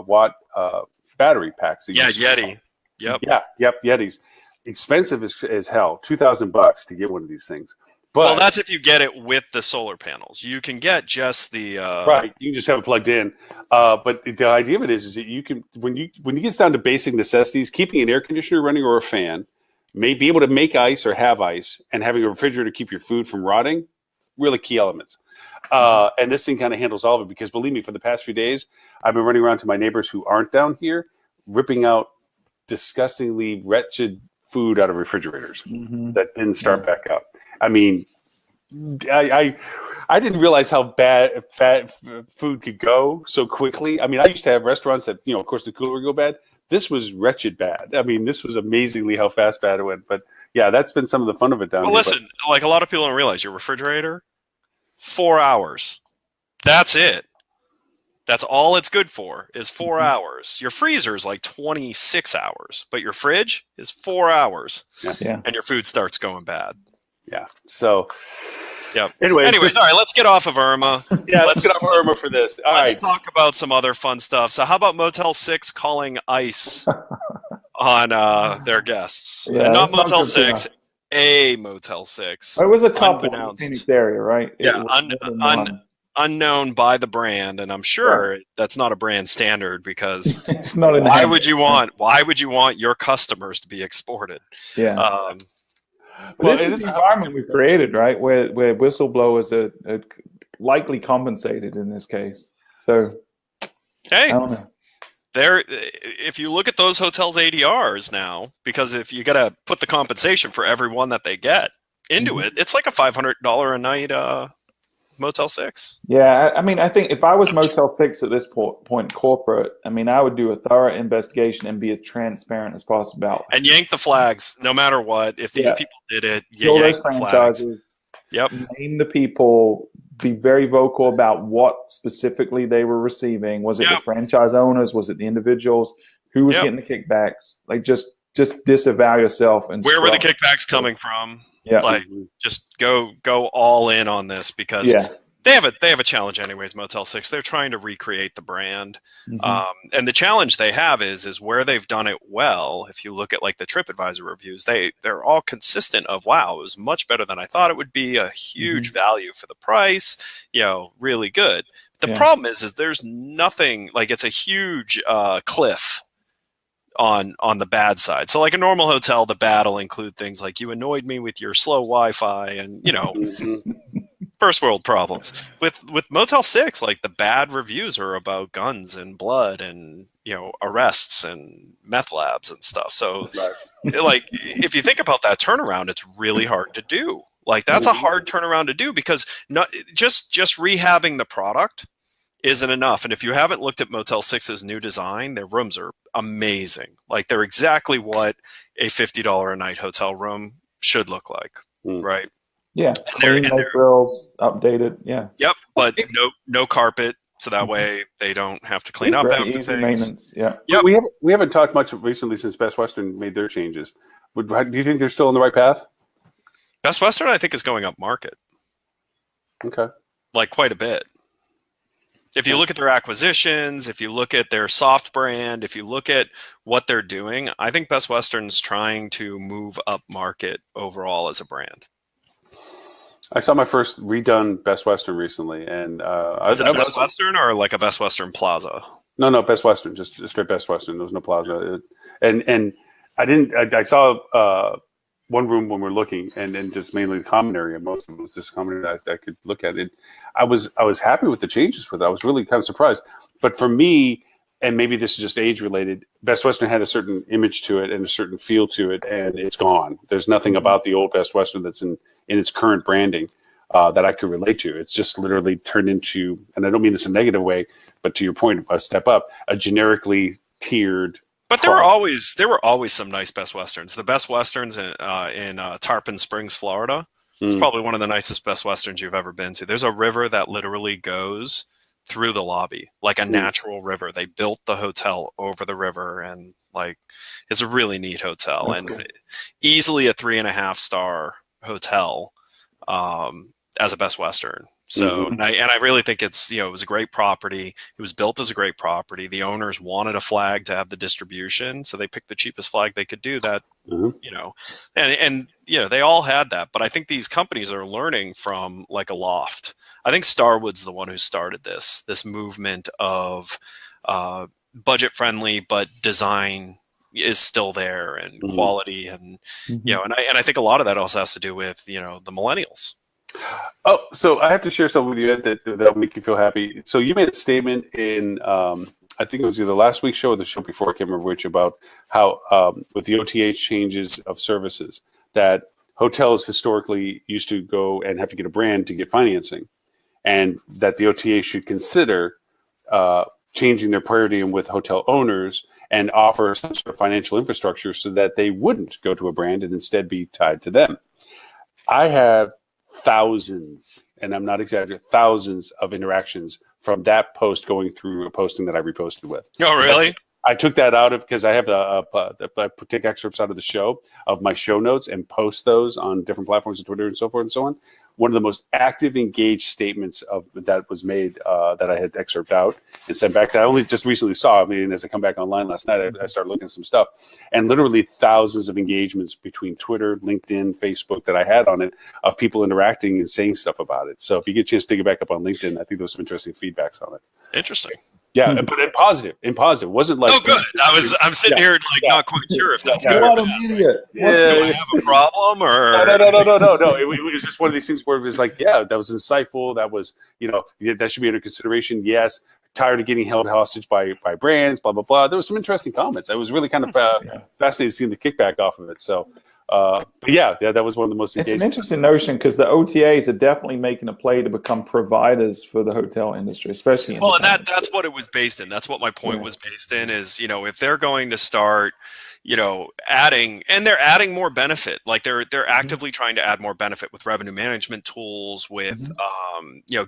Speaker 1: watt battery packs.
Speaker 2: Yeti. Yep.
Speaker 1: Yep. Yetis. Expensive as hell. $2,000 to get one of these things. But,
Speaker 2: that's if you get it with the solar panels. You can get just the
Speaker 1: right. You can just have it plugged in. But the idea of it is that you can, when you get down to basic necessities, keeping an air conditioner running or a fan, may be able to make ice or have ice, and having a refrigerator to keep your food from rotting, really key elements. And this thing kind of handles all of it, because believe me, for the past few days, I've been running around to my neighbors who aren't down here, ripping out disgustingly wretched food out of refrigerators that didn't start back up. I mean, I didn't realize how bad food could go so quickly. I mean, I used to have restaurants that, of course, the cooler would go bad. This was wretched bad. I mean, this was amazingly how fast bad it went. But yeah, that's been some of the fun of it down here.
Speaker 2: Well, listen, like a lot of people don't realize, your refrigerator, 4 hours. That's it. That's all it's good for is 4 hours. Your freezer is like 26 hours, but your fridge is 4 hours.
Speaker 3: Yeah.
Speaker 2: And your food starts going bad.
Speaker 1: Yeah. So,
Speaker 2: yep.
Speaker 1: Anyways,
Speaker 2: all right, let's get off of Irma.
Speaker 1: Yeah, let's get off of Irma for this.
Speaker 2: Let's talk about some other fun stuff. So how about Motel 6 calling ICE on their guests?
Speaker 3: Yeah,
Speaker 2: and not
Speaker 3: that's not
Speaker 2: Motel
Speaker 3: good
Speaker 2: 6,
Speaker 3: enough.
Speaker 2: a Motel 6.
Speaker 3: It was a couple in the
Speaker 2: Unbeknownst.
Speaker 3: Phoenix area, right? It
Speaker 2: Yeah,
Speaker 3: was more than one.
Speaker 2: unknown by the brand, and I'm sure that's not a brand standard because
Speaker 3: It's not in the
Speaker 2: why
Speaker 3: hand.
Speaker 2: would you want your customers to be exported?
Speaker 3: Yeah.
Speaker 1: Well,
Speaker 3: This is the environment we've created, right? Where whistleblowers are likely compensated in this case. So,
Speaker 2: Hey,
Speaker 3: I don't know.
Speaker 2: if you look at those hotels' ADRs now, because if you got to put the compensation for everyone that they get into it, it's like a $500 a night Motel 6.
Speaker 3: Yeah, I mean, I think if I was Motel 6 at this point corporate, I mean, I would do a thorough investigation and be as transparent as possible about
Speaker 2: And yank the flags, no matter what. If these people did it, you
Speaker 3: kill
Speaker 2: yank
Speaker 3: those
Speaker 2: the flags.
Speaker 3: franchises.
Speaker 2: Yep.
Speaker 3: Name the people. Be very vocal about what specifically they were receiving. Was it the franchise owners? Was it the individuals? Who was getting the kickbacks? Like just disavow yourself. And
Speaker 2: where were the kickbacks coming from?
Speaker 3: Yeah.
Speaker 2: Like just go all in on this because they have a challenge anyways. Motel 6, they're trying to recreate the brand, and the challenge they have is where they've done it well. If you look at like the TripAdvisor reviews, they're all consistent of wow, it was much better than I thought it would be. A huge value for the price, really good. The problem is there's nothing, like it's a huge cliff on the bad side. So like a normal hotel, the bad will include things like you annoyed me with your slow Wi-Fi and first world problems. With Motel 6, like the bad reviews are about guns and blood and arrests and meth labs and stuff. So like if you think about that turnaround, it's really hard to do. Like that's a hard turnaround to do because just rehabbing the product isn't enough. And if you haven't looked at Motel 6's new design, their rooms are amazing. Like they're exactly what a $50 a night hotel room should look like, right?
Speaker 3: Yeah, clean, no frills, updated. Yeah.
Speaker 2: Yep, but no carpet, so that way they don't have to clean up after
Speaker 3: easy
Speaker 2: things.
Speaker 3: Maintenance. Yeah.
Speaker 1: Yep. We haven't talked much recently since Best Western made their changes. Do you think they're still on the right path?
Speaker 2: Best Western, I think, is going up market.
Speaker 1: Okay.
Speaker 2: Like quite a bit. If you look at their acquisitions, if you look at their soft brand, if you look at what they're doing, I think Best Western's trying to move up market overall as a brand.
Speaker 1: I saw my first redone Best Western recently, and
Speaker 2: is it a Best Western or like a Best Western Plaza?
Speaker 1: No, Best Western, just straight Best Western. There was no Plaza, and I saw one room when we were looking, and just mainly the common area. Most of it was just common area I could look at it. I was happy with the changes with it. I was really kind of surprised. But for me, and maybe this is just age related, Best Western had a certain image to it and a certain feel to it, and it's gone. There's nothing about the old Best Western that's in its current branding that I could relate to. It's just literally turned into, and I don't mean this in a negative way, but to your point, a step up, a generically tiered.
Speaker 2: But there were always some nice Best Westerns. The Best Westerns in Tarpon Springs, Florida. It's probably one of the nicest Best Westerns you've ever been to. There's a river that literally goes through the lobby, like a natural river. They built the hotel over the river, and like it's a really neat hotel. That's cool. Easily a 3.5 star hotel as a Best Western. So, and I really think it's, it was a great property. It was built as a great property. The owners wanted a flag to have the distribution, so they picked the cheapest flag they could do that, and they all had that. But I think these companies are learning from like a Loft. I think Starwood's the one who started this movement of budget friendly, but design is still there and quality and, and I think a lot of that also has to do with, the millennials.
Speaker 1: Oh, so I have to share something with you that'll make you feel happy. So you made a statement in, I think it was either last week's show or the show before, I can't remember which, about how with the OTA changes of services, that hotels historically used to go and have to get a brand to get financing, and that the OTA should consider changing their priority with hotel owners and offer some sort of financial infrastructure so that they wouldn't go to a brand and instead be tied to them. I have thousands, and I'm not exaggerating, thousands of interactions from that post going through a posting that I reposted with.
Speaker 2: Oh, really?
Speaker 1: I took that out of because I have I take excerpts out of the show of my show notes and post those on different platforms, Twitter and so forth and so on. One of the most active, engaged statements of that was made that I had excerpt out and sent back that I only just recently saw. I mean, as I come back online last night, I started looking at some stuff, and literally thousands of engagements between Twitter, LinkedIn, Facebook that I had on it of people interacting and saying stuff about it. So if you get a chance to dig it back up on LinkedIn, I think there was some interesting feedbacks on it.
Speaker 2: Interesting.
Speaker 1: Yeah, but in positive. It wasn't like.
Speaker 2: Oh, good. I'm sitting here like not quite sure if that's good.
Speaker 3: What an idiot.
Speaker 2: Do I have a problem or?
Speaker 1: No. It was just one of these things where it was like, yeah, that was insightful. That was, that should be under consideration. Yes. Tired of getting held hostage by brands, blah, blah, blah. There was some interesting comments. I was really kind of fascinated seeing the kickback off of it. So, but yeah, that was one of the most engaging.
Speaker 3: It's an interesting notion because the OTAs are definitely making a play to become providers for the hotel industry, especially.
Speaker 2: Well, and that's what it was based in. That's what my point was based in is, if they're going to start, adding, and they're adding more benefit, like they're actively trying to add more benefit with revenue management tools, with,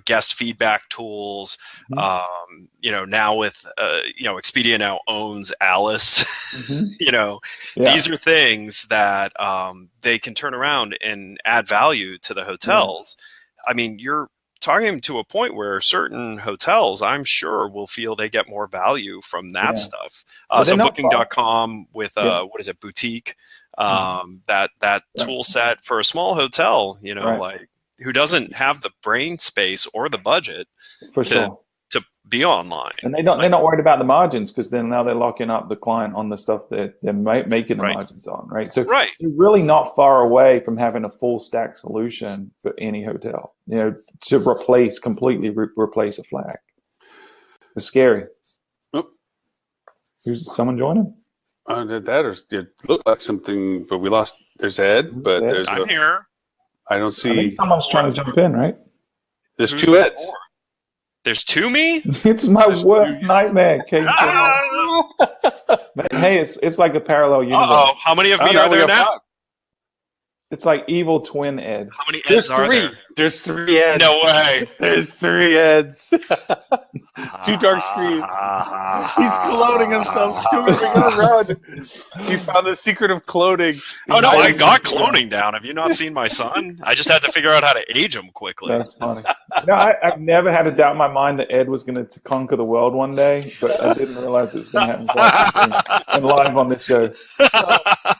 Speaker 2: guest feedback tools, now with, Expedia now owns Alice, these are things that they can turn around and add value to the hotels. I mean, you're talking to a point where certain hotels, I'm sure, will feel they get more value from that stuff. So Booking.com with what is it, Boutique, that tool set for a small hotel, like who doesn't have the brain space or the budget to be online.
Speaker 3: And they're not worried about the margins because then now they're locking up the client on the stuff that they're making the margins on, right? So you're really not far away from having a full stack solution for any hotel, to completely replace a flag. It's scary.
Speaker 1: Oh.
Speaker 3: Who's someone joining?
Speaker 1: It looked like something, but we lost. There's Ed, but
Speaker 2: I'm here.
Speaker 1: I don't see.
Speaker 3: I think someone's trying to jump in, right?
Speaker 1: There's two Eds.
Speaker 2: There's two me?
Speaker 3: It's my worst nightmare. Hey, it's like a parallel universe.
Speaker 2: Uh-oh. How many of me are there now?
Speaker 3: It's like evil twin Ed.
Speaker 2: How many Eds are there?
Speaker 1: There's 3 Eds.
Speaker 2: No way.
Speaker 1: There's 3 Eds. 2 dark screens. He's cloning himself. Stuart, we're going around. He's found the secret of cloning.
Speaker 2: Oh, no, I got cloning down. Have you not seen my son? I just had to figure out how to age him quickly.
Speaker 3: That's funny. I've never had a doubt in my mind that Ed was going to conquer the world one day, but I didn't realize it was going to happen and live on this show.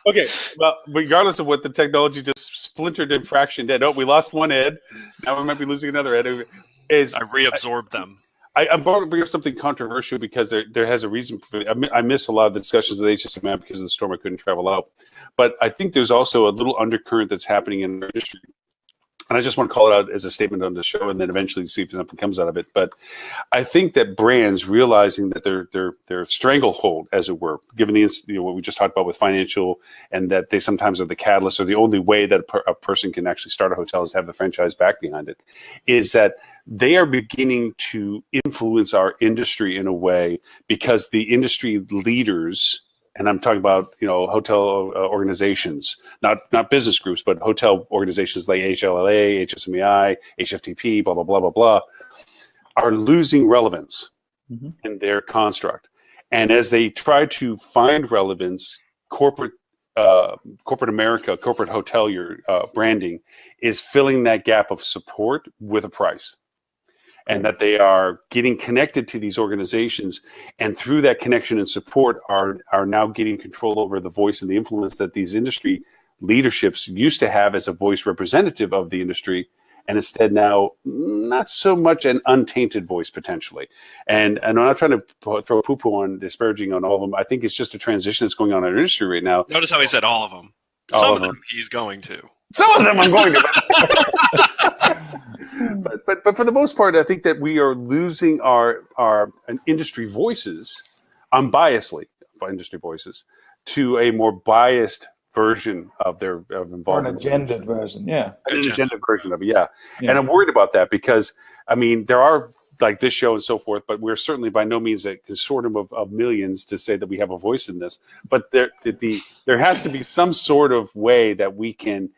Speaker 1: Okay, well, regardless of what the technology just splintered and fractioned Ed. Oh, we lost one Ed. Now we might be losing another Ed. I
Speaker 2: reabsorbed them.
Speaker 1: I'm going to bring up something controversial because there has a reason for it. I miss a lot of the discussions with HSMM because of the storm. I couldn't travel out. But I think there's also a little undercurrent that's happening in the industry. And I just want to call it out as a statement on the show and then eventually see if something comes out of it. But I think that brands realizing that their stranglehold, as it were, given the what we just talked about with financial, and that they sometimes are the catalyst or the only way that a person can actually start a hotel is have the franchise back behind it, is that they are beginning to influence our industry in a way because the industry leaders, and I'm talking about, hotel organizations, not business groups, but hotel organizations like HLLA, HSMEI, HFTP, blah, blah, blah, blah, blah, are losing relevance in their construct. And as they try to find relevance, corporate America, corporate hotelier branding is filling that gap of support with a price. And that they are getting connected to these organizations, and through that connection and support are now getting control over the voice and the influence that these industry leaderships used to have as a voice representative of the industry, and instead now not so much an untainted voice potentially. And I'm not trying to throw poo-poo on, disparaging on all of them. I think it's just a transition that's going on in our industry right now.
Speaker 2: Notice how he said all of them. Some of them he's going to.
Speaker 1: Some of them I'm going to. But for the most part, I think that we are losing our industry voices, unbiasedly, industry voices, to a more biased version of their involvement.
Speaker 3: An agendaed version,
Speaker 1: an agendaed version of it, yeah. And I'm worried about that because, I mean, there are like this show and so forth, but we're certainly by no means a consortium of millions to say that we have a voice in this. But there has to be some sort of way that we can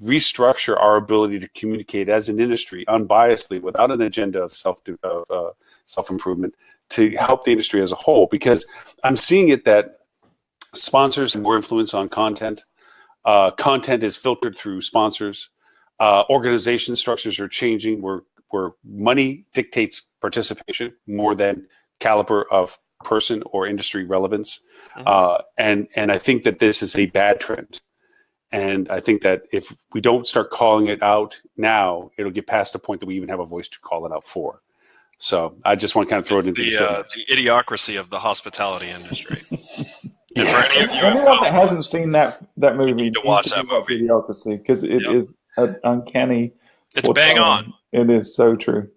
Speaker 1: restructure our ability to communicate as an industry unbiasedly without an agenda of self-improvement to help the industry as a whole. Because I'm seeing it that sponsors have more influence on content. Content is filtered through sponsors. Organization structures are changing where money dictates participation more than caliber of person or industry relevance. And I think that this is a bad trend. And I think that if we don't start calling it out now, it'll get past the point that we even have a voice to call it out for. So I just want to kind of throw it into
Speaker 2: the idiocracy of the hospitality industry.
Speaker 3: And for anyone that hasn't seen that movie, you
Speaker 2: need to watch that movie.
Speaker 3: Idiocracy, because it is an uncanny.
Speaker 2: It's bang on.
Speaker 3: It is so true.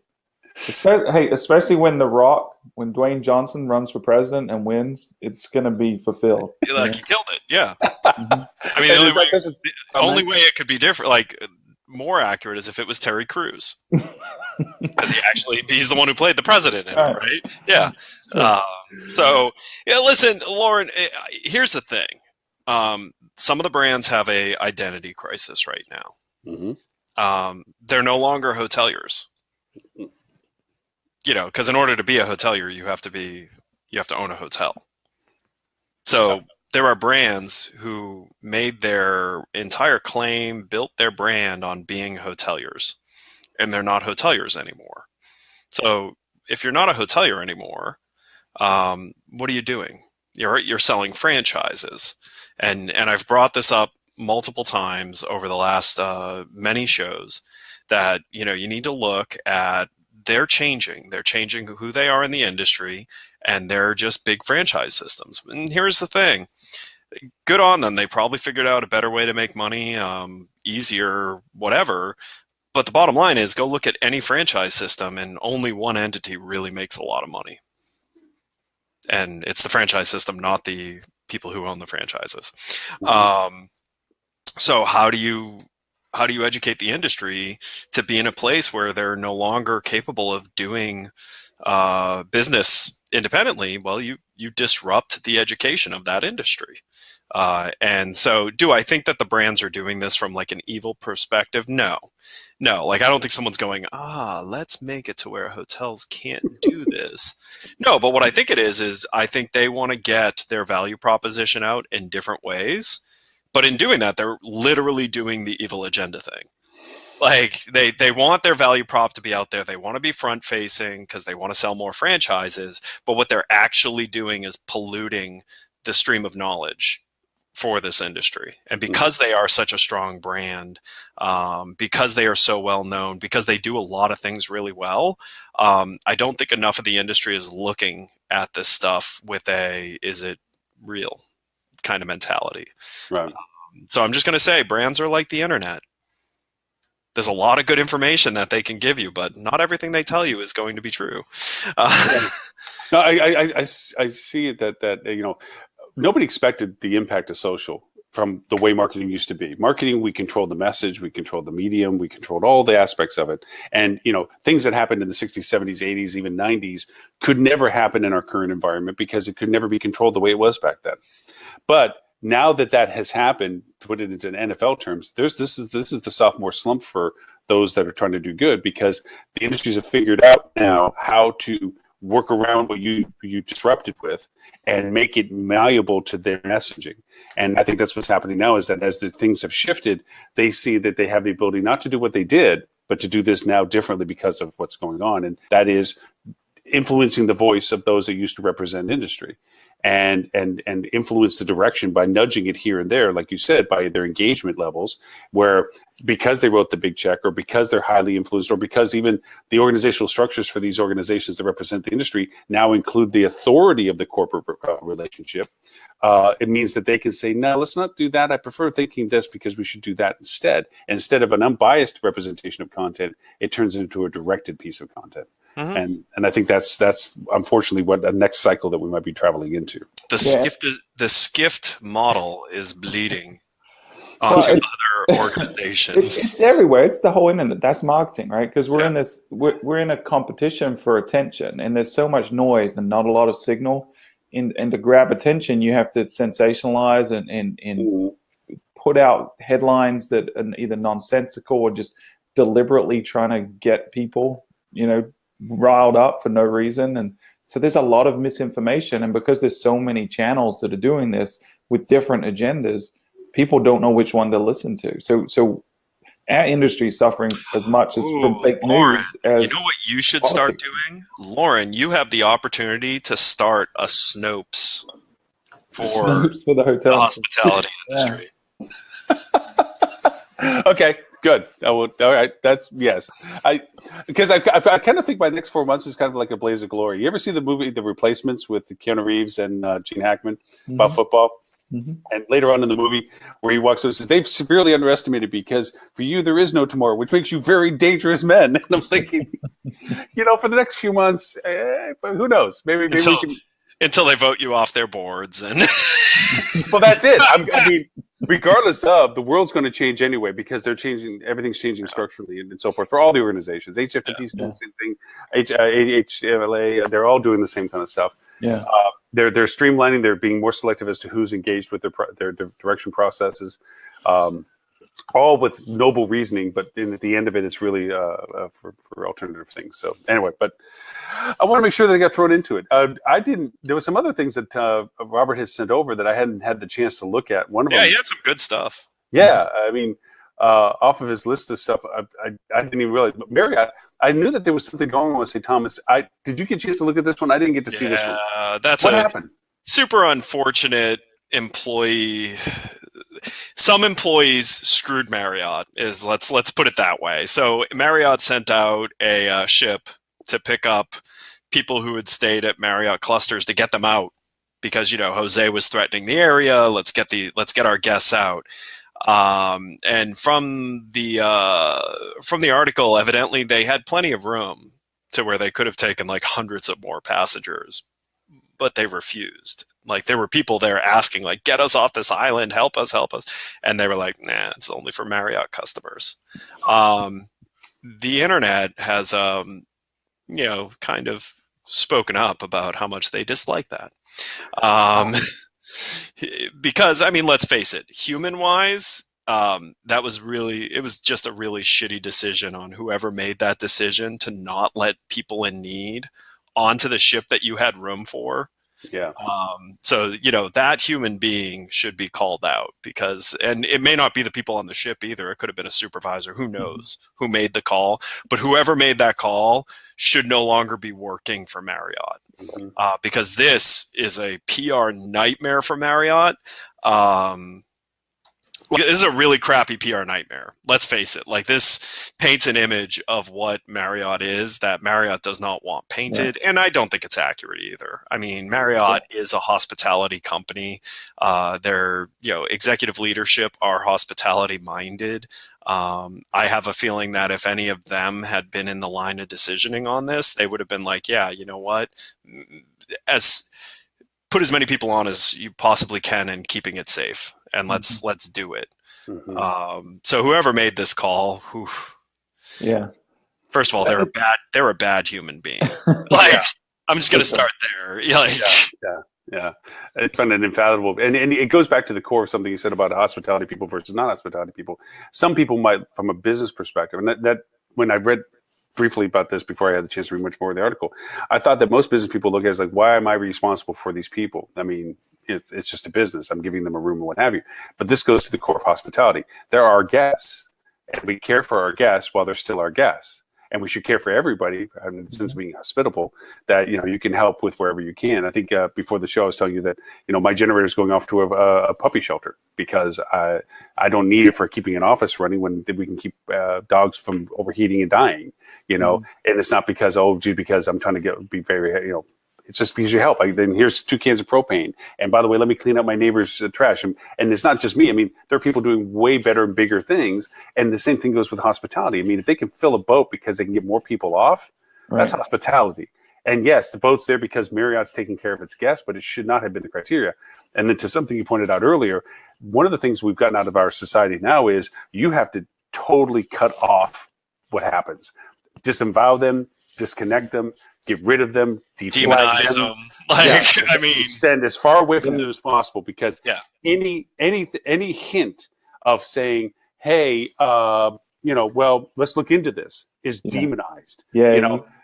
Speaker 3: Especially when when Dwayne Johnson runs for president and wins, it's going to be fulfilled.
Speaker 2: He killed it. Yeah. I mean, the only way it could be different, like more accurate, is if it was Terry Crews, because he's the one who played the president, right? Yeah. So yeah, listen, Lauren. Here's the thing. Some of the brands have a identity crisis right now. They're no longer hoteliers. Because in order to be a hotelier, you have to own a hotel. So there are brands who made their entire claim, built their brand on being hoteliers, and they're not hoteliers anymore. So if you're not a hotelier anymore, what are you doing? You're selling franchises, and I've brought this up multiple times over the last many shows that you need to look at. They're changing who they are in the industry, and they're just big franchise systems. And here's the thing. Good on them. They probably figured out a better way to make money, easier, whatever. But the bottom line is, go look at any franchise system, and only one entity really makes a lot of money. And it's the franchise system, not the people who own the franchises. So how do you educate the industry to be in a place where they're no longer capable of doing business independently? Well, you disrupt the education of that industry. And so do I think that the brands are doing this from like an evil perspective? No. Like, I don't think someone's going, let's make it to where hotels can't do this. No, but what I think it is I think they want to get their value proposition out in different ways. But in doing that, they're literally doing the evil agenda thing. Like, they want their value prop to be out there. They want to be front facing because they want to sell more franchises. But what they're actually doing is polluting the stream of knowledge for this industry. And because they are such a strong brand, because they are so well known, because they do a lot of things really well, I don't think enough of the industry is looking at this stuff with a, is it real kind of mentality.
Speaker 1: Right.
Speaker 2: So I'm just going to say, brands are like the internet. There's a lot of good information that they can give you, but not everything they tell you is going to be true.
Speaker 1: No, I see it that nobody expected the impact of social from the way marketing used to be. Marketing, we controlled the message, we controlled the medium, we controlled all the aspects of it. And, things that happened in the 60s, 70s, 80s, even 90s could never happen in our current environment because it could never be controlled the way it was back then. But now that has happened, to put it into NFL terms, this is the sophomore slump for those that are trying to do good, because the industries have figured out now how to work around what you disrupted with and make it malleable to their messaging. And I think that's what's happening now, is that as the things have shifted, they see that they have the ability not to do what they did, but to do this now differently because of what's going on. And that is influencing the voice of those that used to represent industry. And influence the direction by nudging it here and there, like you said, by their engagement levels, where because they wrote the big check, or because they're highly influenced, or because even the organizational structures for these organizations that represent the industry now include the authority of the corporate relationship, it means that they can say, no, let's not do that. I prefer thinking this because we should do that instead. Instead of an unbiased representation of content, it turns into a directed piece of content. And I think that's unfortunately what the next cycle that we might be traveling into.
Speaker 2: The skift model is bleeding onto other organizations.
Speaker 3: It's everywhere. It's the whole internet. That's marketing, right? Because we're in a competition for attention, and there's so much noise and not a lot of signal. And to grab attention, you have to sensationalize and put out headlines that are either nonsensical or just deliberately trying to get people, riled up for no reason. And so there's a lot of misinformation. And because there's so many channels that are doing this with different agendas, people don't know which one to listen to. So our industry is suffering as much as from fake
Speaker 2: Lauren,
Speaker 3: news as
Speaker 2: you know what you should
Speaker 3: politics.
Speaker 2: start doing? Lauren, you have the opportunity to start a Snopes for
Speaker 3: Snopes for the
Speaker 2: the
Speaker 3: hotel.
Speaker 2: hospitality industry.
Speaker 1: Okay, good. All right, that's yes. Because I kind of think my next 4 months is kind of like a blaze of glory. You ever see the movie The Replacements with Keanu Reeves and Gene Hackman about football?
Speaker 3: Mm-hmm.
Speaker 1: And later on in the movie, where he walks up and says, "They've severely underestimated me because for you there is no tomorrow, which makes you very dangerous men." And I'm thinking, for the next few months, who knows? Maybe we can.
Speaker 2: Until they vote you off their boards, and
Speaker 1: Well, that's it. I mean, regardless of, the world's going to change anyway because they're changing. Everything's changing structurally and so forth for all the organizations. HFTP's doing the same thing. HLA, they're all doing the same kind of stuff.
Speaker 3: Yeah.
Speaker 1: They're streamlining. They're being more selective as to who's engaged with their direction processes. All with noble reasoning, but at the end of it, it's really for alternative things. So anyway, but I want to make sure that I got thrown into it. I didn't. There were some other things that Robert has sent over that I hadn't had the chance to look at. One of them,
Speaker 2: he had some good stuff.
Speaker 1: Yeah, I mean, off of his list of stuff, I didn't even realize. But Marriott, I knew that there was something going on with St. Thomas. Did you get a chance to look at this one? I didn't get to see this one.
Speaker 2: That's
Speaker 1: what happened.
Speaker 2: Super unfortunate employee. Some employees screwed Marriott. Let's put it that way. So Marriott sent out a ship to pick up people who had stayed at Marriott clusters to get them out because Jose was threatening the area. Let's get our guests out. And from the article, evidently they had plenty of room to where they could have taken like hundreds of more passengers, but they refused. Like there were people there asking, like, get us off this island, help us. And they were like, nah, it's only for Marriott customers. The internet has, kind of spoken up about how much they dislike that. Because, I mean, let's face it, human-wise, it was just a really shitty decision on whoever made that decision to not let people in need onto the ship that you had room for.
Speaker 1: Yeah.
Speaker 2: So, that human being should be called out and it may not be the people on the ship either. It could have been a supervisor, who knows, who made the call. But whoever made that call should no longer be working for Marriott because this is a PR nightmare for Marriott. This is a really crappy PR nightmare. Let's face it. Like this paints an image of what Marriott is that Marriott does not want painted. Yeah. And I don't think it's accurate either. I mean, Marriott is a hospitality company. Their, executive leadership are hospitality minded. I have a feeling that if any of them had been in the line of decisioning on this, they would have been like, yeah, you know what? Put as many people on as you possibly can and keeping it safe. And let's do it. So whoever made this call, first of all, they're a bad human being. I'm just gonna start there.
Speaker 1: Yeah. It's been an invaluable, and it goes back to the core of something you said about hospitality people versus non-hospitality people. Some people might, from a business perspective, and that when I read briefly about this before I had the chance to read much more of the article, I thought that most business people look at it as like, why am I responsible for these people? I mean, it's just a business. I'm giving them a room and what have you. But this goes to the core of hospitality. They're our guests, and we care for our guests while they're still our guests. And we should care for everybody, in the sense of being hospitable, that, you can help with wherever you can. I think before the show, I was telling you that, my generator is going off to a puppy shelter because I don't need it for keeping an office running when we can keep dogs from overheating and dying, and it's not because, because I'm trying to be very, it's just because you help. Then here's 2 cans of propane. And by the way, let me clean up my neighbor's trash. And it's not just me. I mean, there are people doing way better and bigger things. And the same thing goes with hospitality. I mean, if they can fill a boat because they can get more people off, that's hospitality. And yes, the boat's there because Marriott's taking care of its guests, but it should not have been the criteria. And then to something you pointed out earlier, one of the things we've gotten out of our society now is you have to totally cut off what happens. Disavow them, disconnect them, get rid of them, demonize them.
Speaker 2: I mean,
Speaker 1: extend as far away from them as possible, because
Speaker 2: Yeah.
Speaker 1: any hint of saying, hey, well, let's look into this is demonized.
Speaker 3: Yeah,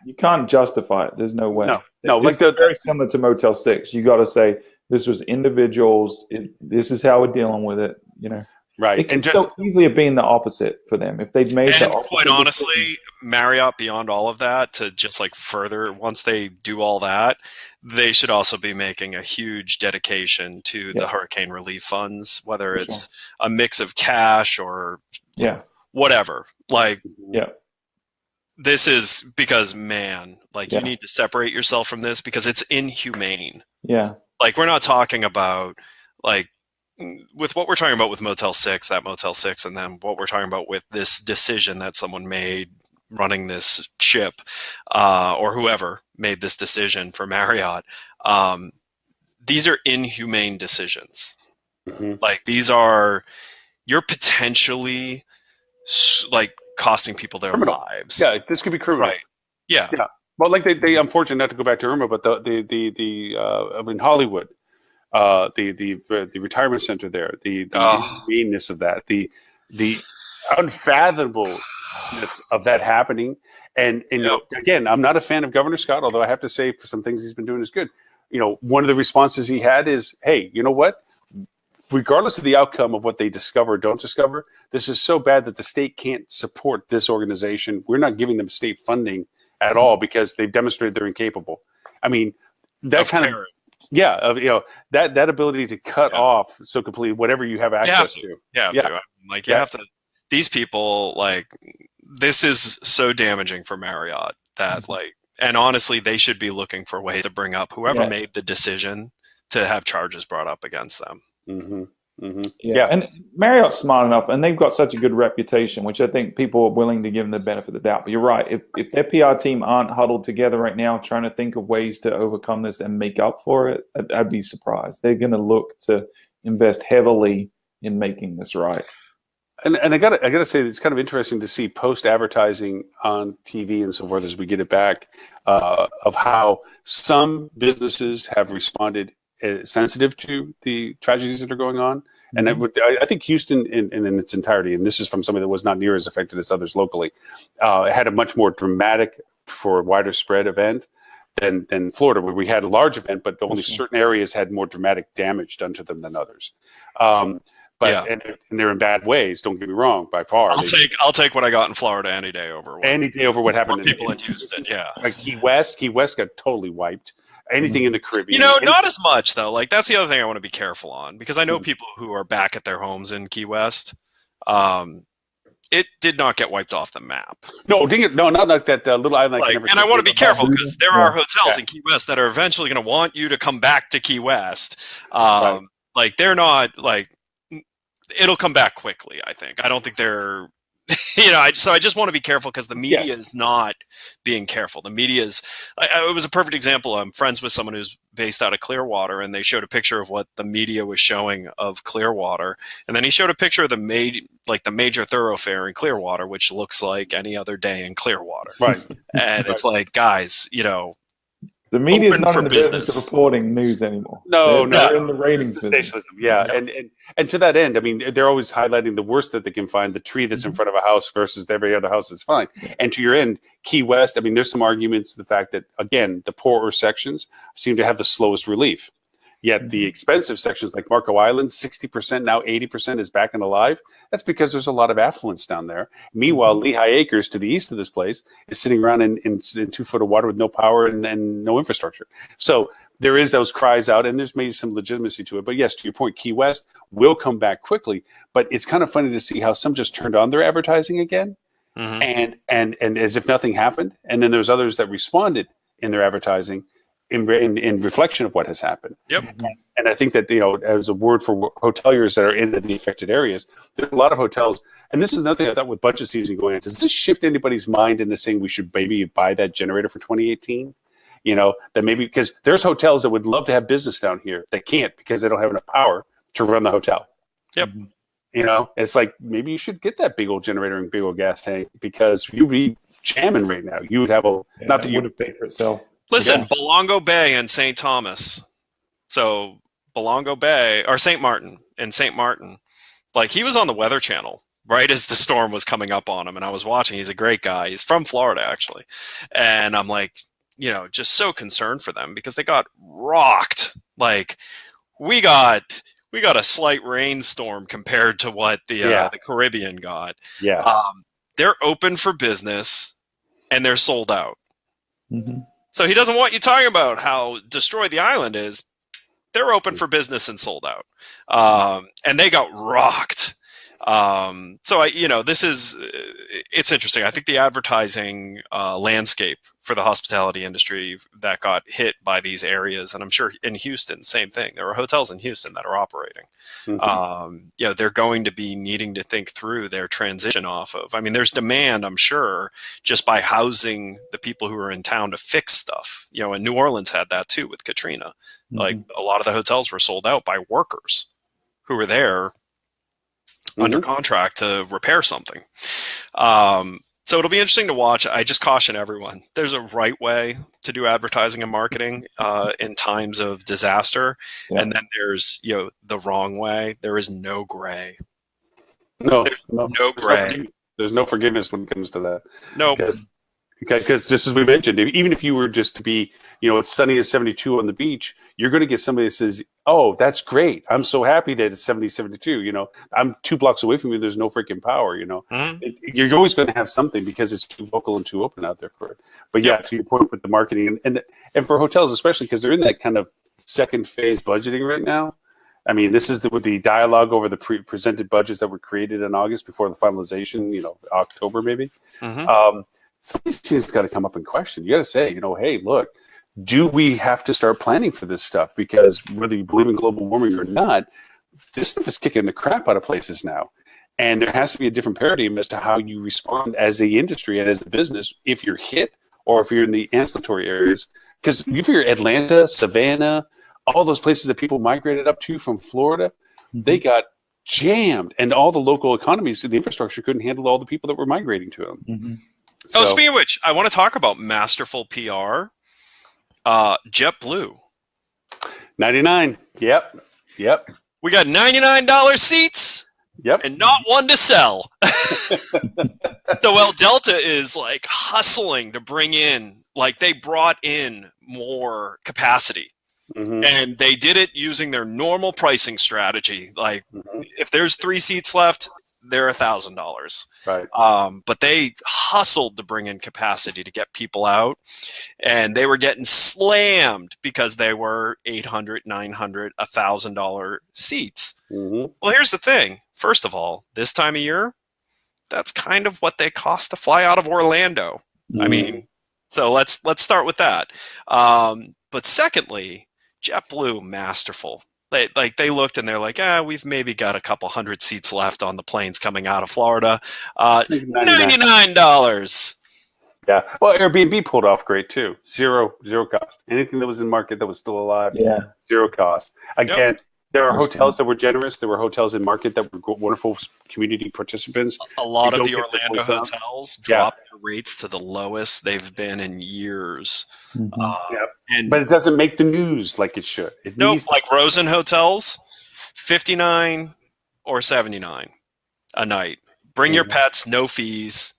Speaker 3: you can't justify it. There's no way.
Speaker 1: No,
Speaker 3: This is very similar to Motel 6. You got to say this was individuals. This is how we're dealing with it.
Speaker 1: right.
Speaker 3: It could so easily have been the opposite for them if they'd made the opposite.
Speaker 2: Quite honestly, Marriott, beyond all of that, to just like further, once they do all that, they should also be making a huge dedication to the hurricane relief funds, whether it's a mix of cash or whatever. Like, this is because, man, like you need to separate yourself from this because it's inhumane.
Speaker 3: Yeah.
Speaker 2: Like, we're not talking about like with what we're talking about with Motel 6, that Motel 6, and then what we're talking about with this decision that someone made running this ship, or whoever made this decision for Marriott. These are inhumane decisions. Like, you're potentially like costing people their lives.
Speaker 1: Yeah, this could be criminal.
Speaker 2: Right. Yeah.
Speaker 1: Well, like they unfortunately, not to go back to Irma, but in Hollywood, the retirement center there, the inhumaneness of that, the unfathomableness of that happening, and again, I'm not a fan of Governor Scott, although I have to say for some things he's been doing is good. One of the responses he had is, hey, you know what? Regardless of the outcome of what they discover or don't discover, this is so bad that the state can't support this organization. We're not giving them state funding at all because they've demonstrated they're incapable. I mean, that kind of that ability to cut off so completely whatever you have access to.
Speaker 2: Like, you have to. These people, like, this is so damaging for Marriott that and honestly, they should be looking for ways to bring up whoever made the decision to have charges brought up against them.
Speaker 3: And Marriott's smart enough, and they've got such a good reputation, which I think people are willing to give them the benefit of the doubt. But you're right. If their PR team aren't huddled together right now trying to think of ways to overcome this and make up for it, I'd be surprised. They're going to look to invest heavily in making this right.
Speaker 1: And I gotta say, it's kind of interesting to see post advertising on TV and so forth as we get it back, of how some businesses have responded sensitive to the tragedies that are going on. And I think Houston in its entirety, and this is from somebody that was not near as affected as others locally, had a much more dramatic for wider spread event than Florida, where we had a large event, but only certain areas had more dramatic damage done to them than others. And they're in bad ways. Don't get me wrong. By far,
Speaker 2: I'll take what I got in Florida any day over
Speaker 1: what happened.
Speaker 2: People in Houston,
Speaker 1: like Key West got totally wiped. Anything in the Caribbean,
Speaker 2: not as much though. Like, that's the other thing I want to be careful on, because I know people who are back at their homes in Key West. It did not get wiped off the map.
Speaker 1: No, not like that little island.
Speaker 2: And I want to be careful, because there are hotels in Key West that are eventually going to want you to come back to Key West. Like, they're not like. It'll come back quickly, I think. I don't think they're, so I just want to be careful, because the media is not being careful. The media is, it was a perfect example. I'm friends with someone who's based out of Clearwater, and they showed a picture of what the media was showing of Clearwater. And then he showed a picture of the major thoroughfare in Clearwater, which looks like any other day in Clearwater.
Speaker 1: Right.
Speaker 2: And it's like, guys,
Speaker 3: the media is not in the business of reporting news anymore.
Speaker 1: No,
Speaker 3: they're in the ratings business.
Speaker 1: And to that end, I mean, they're always highlighting the worst that they can find, the tree that's in front of a house versus every other house that's fine. And to your end, Key West, I mean, there's some arguments, the fact that, again, the poorer sections seem to have the slowest relief. Yet the expensive sections like Marco Island, 60%, now 80% is back and alive. That's because there's a lot of affluence down there. Meanwhile, Lehigh Acres, to the east of this place, is sitting around in 2 foot of water with no power and no infrastructure. So there is those cries out, and there's maybe some legitimacy to it. But yes, to your point, Key West will come back quickly. But it's kind of funny to see how some just turned on their advertising again, and as if nothing happened. And then there's others that responded in their advertising in reflection of what has happened. And I think that, as a word for hoteliers that are in the affected areas, there's a lot of hotels. And this is another thing I thought with budget season going on. Does this shift anybody's mind into saying we should maybe buy that generator for 2018? That maybe, because there's hotels that would love to have business down here that can't because they don't have enough power to run the hotel. It's like, maybe you should get that big old generator and big old gas tank, because you'd be jamming right now. You would have not that you would have paid for itself.
Speaker 2: Listen,
Speaker 3: Yeah.
Speaker 2: Belongo Bay and St. Thomas. So Belongo Bay or St. Martin and St. Martin, like he was on the Weather Channel right as the storm was coming up on him, and I was watching. He's a great guy. He's from Florida actually, and I'm like, just so concerned for them because they got rocked. Like we got a slight rainstorm compared to what the Caribbean got.
Speaker 1: Yeah.
Speaker 2: They're open for business and they're sold out.
Speaker 3: Mm-hmm.
Speaker 2: So he doesn't want you talking about how destroyed the island is. They're open for business and sold out. And they got rocked. So it's interesting. I think the advertising landscape for the hospitality industry that got hit by these areas, and I'm sure in Houston, same thing. There are hotels in Houston that are operating.
Speaker 1: Mm-hmm.
Speaker 2: They're going to be needing to think through their transition off of. I mean, there's demand, I'm sure, just by housing the people who are in town to fix stuff. And New Orleans had that too with Katrina.
Speaker 3: Mm-hmm.
Speaker 2: Like a lot of the hotels were sold out by workers who were there under contract to repair something. So it'll be interesting to watch. I just caution everyone. There's a right way to do advertising and marketing in times of disaster. Yeah. And then there's, the wrong way. There is no gray.
Speaker 1: No
Speaker 2: gray.
Speaker 1: There's no forgiveness when it comes to that.
Speaker 2: No.
Speaker 1: Because just as we mentioned, even if you were just to be, it's sunny as 72 on the beach, you're going to get somebody that says, oh, that's great. I'm so happy that it's 70, 72. I'm 2 blocks away from you. There's no freaking power, You're always going to have something because it's too vocal and too open out there for it. But yeah, to your point with the marketing and for hotels, especially because they're in that kind of second phase budgeting right now. I mean, this is with the dialogue over the presented budgets that were created in August before the finalization, October maybe.
Speaker 2: Mm-hmm.
Speaker 1: Some of these things got to come up in question. You got to say, hey, look, do we have to start planning for this stuff? Because whether you believe in global warming or not, this stuff is kicking the crap out of places now. And there has to be a different paradigm as to how you respond as a industry and as a business if you're hit or if you're in the ancillary areas. Because if you're Atlanta, Savannah, all those places that people migrated up to from Florida, they got jammed. And all the local economies, the infrastructure couldn't handle all the people that were migrating to them.
Speaker 3: Mm-hmm.
Speaker 2: So, speaking of which, I want to talk about masterful PR. JetBlue.
Speaker 1: 99. Yep.
Speaker 2: We got $99 seats.
Speaker 1: Yep.
Speaker 2: And not one to sell. So Delta is like hustling to bring in, like they brought in more capacity. Mm-hmm. And they did it using their normal pricing strategy. Like if there's 3 seats left, they're $1,000.
Speaker 1: Right.
Speaker 2: But they hustled to bring in capacity to get people out, and they were getting slammed because they were $800, $900, $1,000 seats.
Speaker 1: Mm-hmm.
Speaker 2: Well, here's the thing. First of all, this time of year, that's kind of what they cost to fly out of Orlando. I mean, so let's start with that. But secondly, JetBlue, masterful. They looked and they're like, we've maybe got a couple hundred seats left on the planes coming out of Florida. $99.
Speaker 1: Yeah. Well, Airbnb pulled off great too. Zero cost. Anything that was in market that was still alive.
Speaker 3: Yeah.
Speaker 1: 0 cost. Again, there are hotels that were generous. There were hotels in market that were wonderful community participants.
Speaker 2: A lot of the Orlando hotels dropped their rates to the lowest they've been in years.
Speaker 1: Mm-hmm. But it doesn't make the news like it should.
Speaker 2: Like Rosen Hotels, $59 or $79 a night. Bring your pets, no fees.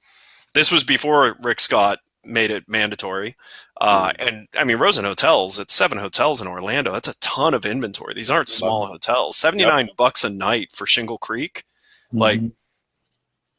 Speaker 2: This was before Rick Scott made it mandatory. And I mean, Rosen Hotels, it's 7 hotels in Orlando. That's a ton of inventory. These aren't small hotels. $79 a night for Shingle Creek. Like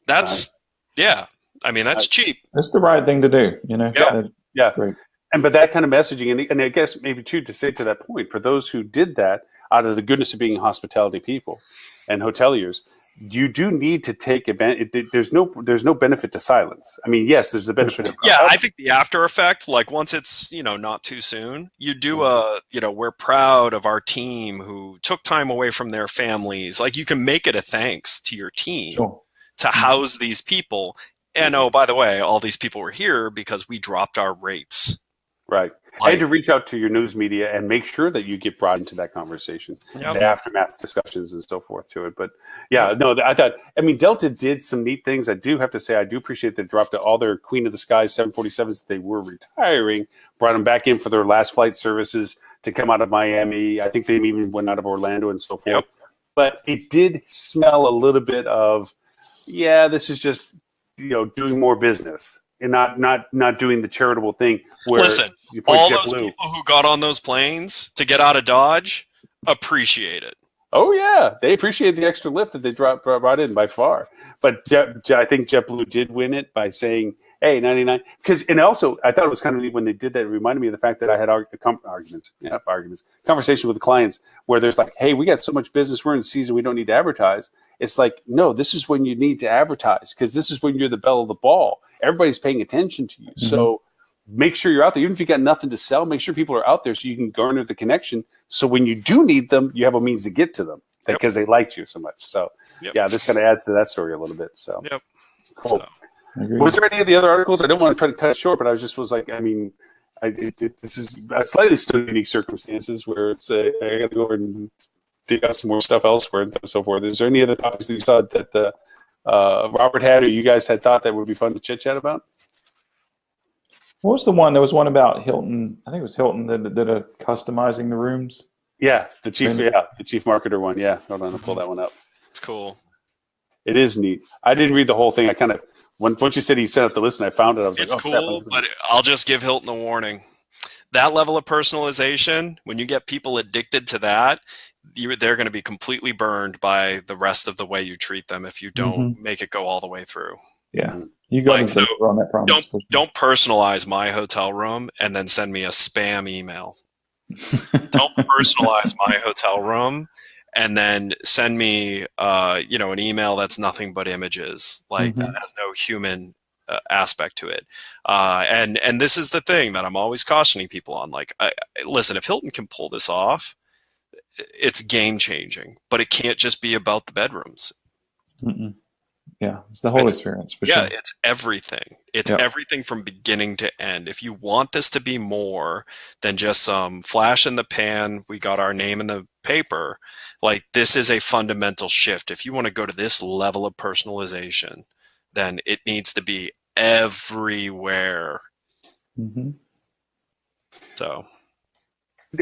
Speaker 2: that's, I mean, that's cheap.
Speaker 3: That's the right thing to do,
Speaker 1: Yeah.
Speaker 3: Great.
Speaker 1: But that kind of messaging, and I guess maybe too, to say to that point, for those who did that out of the goodness of being hospitality people and hoteliers, you do need to take advantage. There's no benefit to silence. I mean, yes, there's the benefit of
Speaker 2: I think the after effect, like once it's not too soon, you do we're proud of our team who took time away from their families. Like you can make it a thanks to your team to house these people. And oh, by the way, all these people were here because we dropped our rates.
Speaker 1: Right. And to reach out to your news media and make sure that you get brought into that conversation, the aftermath discussions and so forth to it. But I mean, Delta did some neat things. I do have to say, I do appreciate they dropped all their Queen of the Skies 747s that they were retiring, brought them back in for their last flight services to come out of Miami. I think they even went out of Orlando and so forth. But it did smell a little bit of, this is just, doing more business. And not doing the charitable thing where you put
Speaker 2: all
Speaker 1: JetBlue.
Speaker 2: Those people who got on those planes to get out of Dodge appreciate it.
Speaker 1: Oh yeah, they appreciate the extra lift that they brought in by far. But I think JetBlue did win it by saying, "Hey, 99." And also I thought it was kind of neat when they did that. It reminded me of the fact that I had conversation with the clients where there's like, "Hey, we got so much business. We're in season. We don't need to advertise." It's like, no, this is when you need to advertise because this is when you're the belle of the ball. Everybody's paying attention to you. Mm-hmm. So make sure you're out there. Even if you got nothing to sell, make sure people are out there so you can garner the connection. So when you do need them, you have a means to get to them because they liked you so much. So this kind of adds to that story a little bit. So cool. Was there any of the other articles? I don't want to try to cut it short, but this is slightly still unique circumstances where it's I got to go over and dig out some more stuff elsewhere and so forth. Is there any other topics that you saw that Robert had or you guys had thought that would be fun to chit chat about?
Speaker 3: What was the one? There was one about Hilton. I think it was Hilton that are customizing the rooms.
Speaker 1: Yeah, the chief marketer one. Yeah, hold on, I'll pull that one up.
Speaker 2: It's cool.
Speaker 1: It is neat. I didn't read the whole thing. I kind of once you said he sent out the list and I found it, I was
Speaker 2: it's cool. But I'll just give Hilton a warning. That level of personalization, when you get people addicted to that, they're going to be completely burned by the rest of the way you treat them if you don't make it go all the way through.
Speaker 3: Yeah. You got to on that promise.
Speaker 2: Don't personalize my hotel room and then send me a spam email. Don't personalize my hotel room and then send me an email that's nothing but images. Like that has no human aspect to it. And this is the thing that I'm always cautioning people on. Like, listen, if Hilton can pull this off, it's game changing, but it can't just be about the bedrooms.
Speaker 3: Yeah, it's the whole experience for sure.
Speaker 2: Yeah, it's everything. It's everything from beginning to end. If you want this to be more than just some flash in the pan, we got our name in the paper, like this is a fundamental shift. If you want to go to this level of personalization, then it needs to be everywhere. So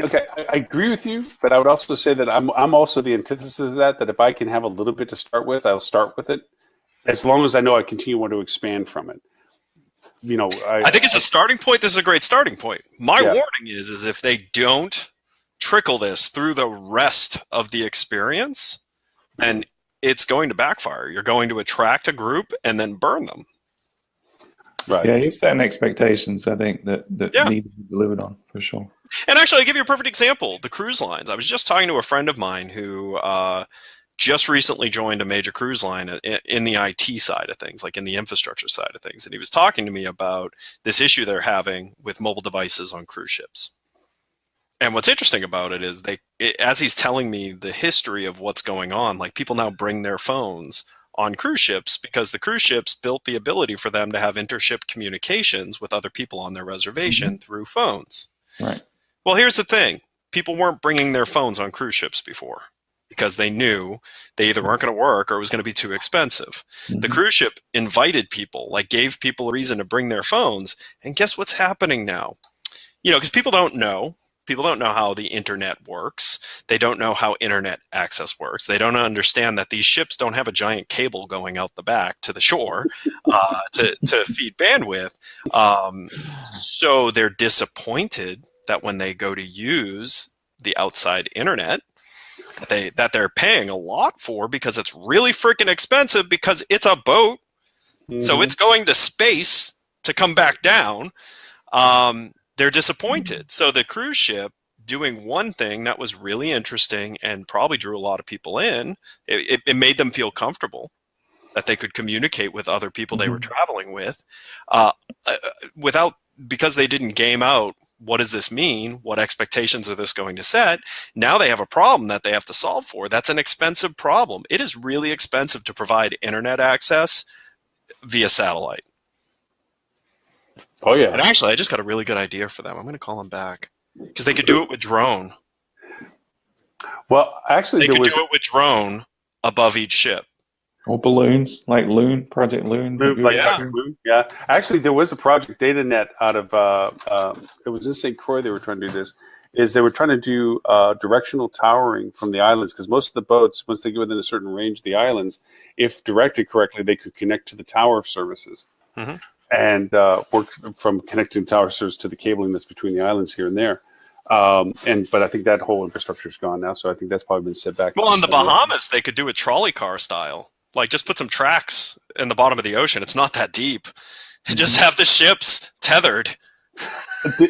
Speaker 1: okay, I agree with you, but I would also say that I'm also the antithesis of that if I can have a little bit to start with, I'll start with it. As long as I know I want to expand from it. I
Speaker 2: think it's a starting point. This is a great starting point. My warning is if they don't trickle this through the rest of the experience, then it's going to backfire. You're going to attract a group and then burn them.
Speaker 1: Right.
Speaker 3: Yeah, you're setting expectations, I think, that need to be delivered on, for sure.
Speaker 2: And actually, I'll give you a perfect example. The cruise lines. I was just talking to a friend of mine who just recently joined a major cruise line in the IT side of things, like in the infrastructure side of things. And he was talking to me about this issue they're having with mobile devices on cruise ships. And what's interesting about it is as he's telling me the history of what's going on, like people now bring their phones on cruise ships because the cruise ships built the ability for them to have intership communications with other people on their reservation through phones.
Speaker 3: Right.
Speaker 2: Well, here's the thing. People weren't bringing their phones on cruise ships before because they knew they either weren't going to work or it was going to be too expensive. The cruise ship invited people, like gave people a reason to bring their phones. And guess what's happening now? Because people don't know. People don't know how the internet works. They don't know how internet access works. They don't understand that these ships don't have a giant cable going out the back to the shore to feed bandwidth. So they're disappointed that when they go to use the outside internet, that they're paying a lot for because it's really freaking expensive because it's a boat. So it's going to space to come back down. They're disappointed. So the cruise ship doing one thing that was really interesting and probably drew a lot of people in, it made them feel comfortable that they could communicate with other people they were traveling with because they didn't game out, what does this mean? What expectations are this going to set? Now they have a problem that they have to solve for. That's an expensive problem. It is really expensive to provide internet access via satellite.
Speaker 1: Oh yeah.
Speaker 2: And actually, I just got a really good idea for them. I'm going to call them back because they could do it with drone.
Speaker 1: Well, actually,
Speaker 2: They could do it with drone above each ship.
Speaker 3: Or balloons, like Loon, Project Loon.
Speaker 1: Yeah. Actually, there was a project, DataNet, out of it was in St. Croix. They were trying to do this. They were trying to do directional towering from the islands, because most of the boats, once they get within a certain range of the islands, if directed correctly, they could connect to the tower services and work from connecting tower service to the cabling that's between the islands here and there. But I think that whole infrastructure is gone now, so I think that's probably been set back.
Speaker 2: Well, on the Bahamas, they could do it trolley car style. Like, just put some tracks in the bottom of the ocean. It's not that deep. And just have the ships tethered.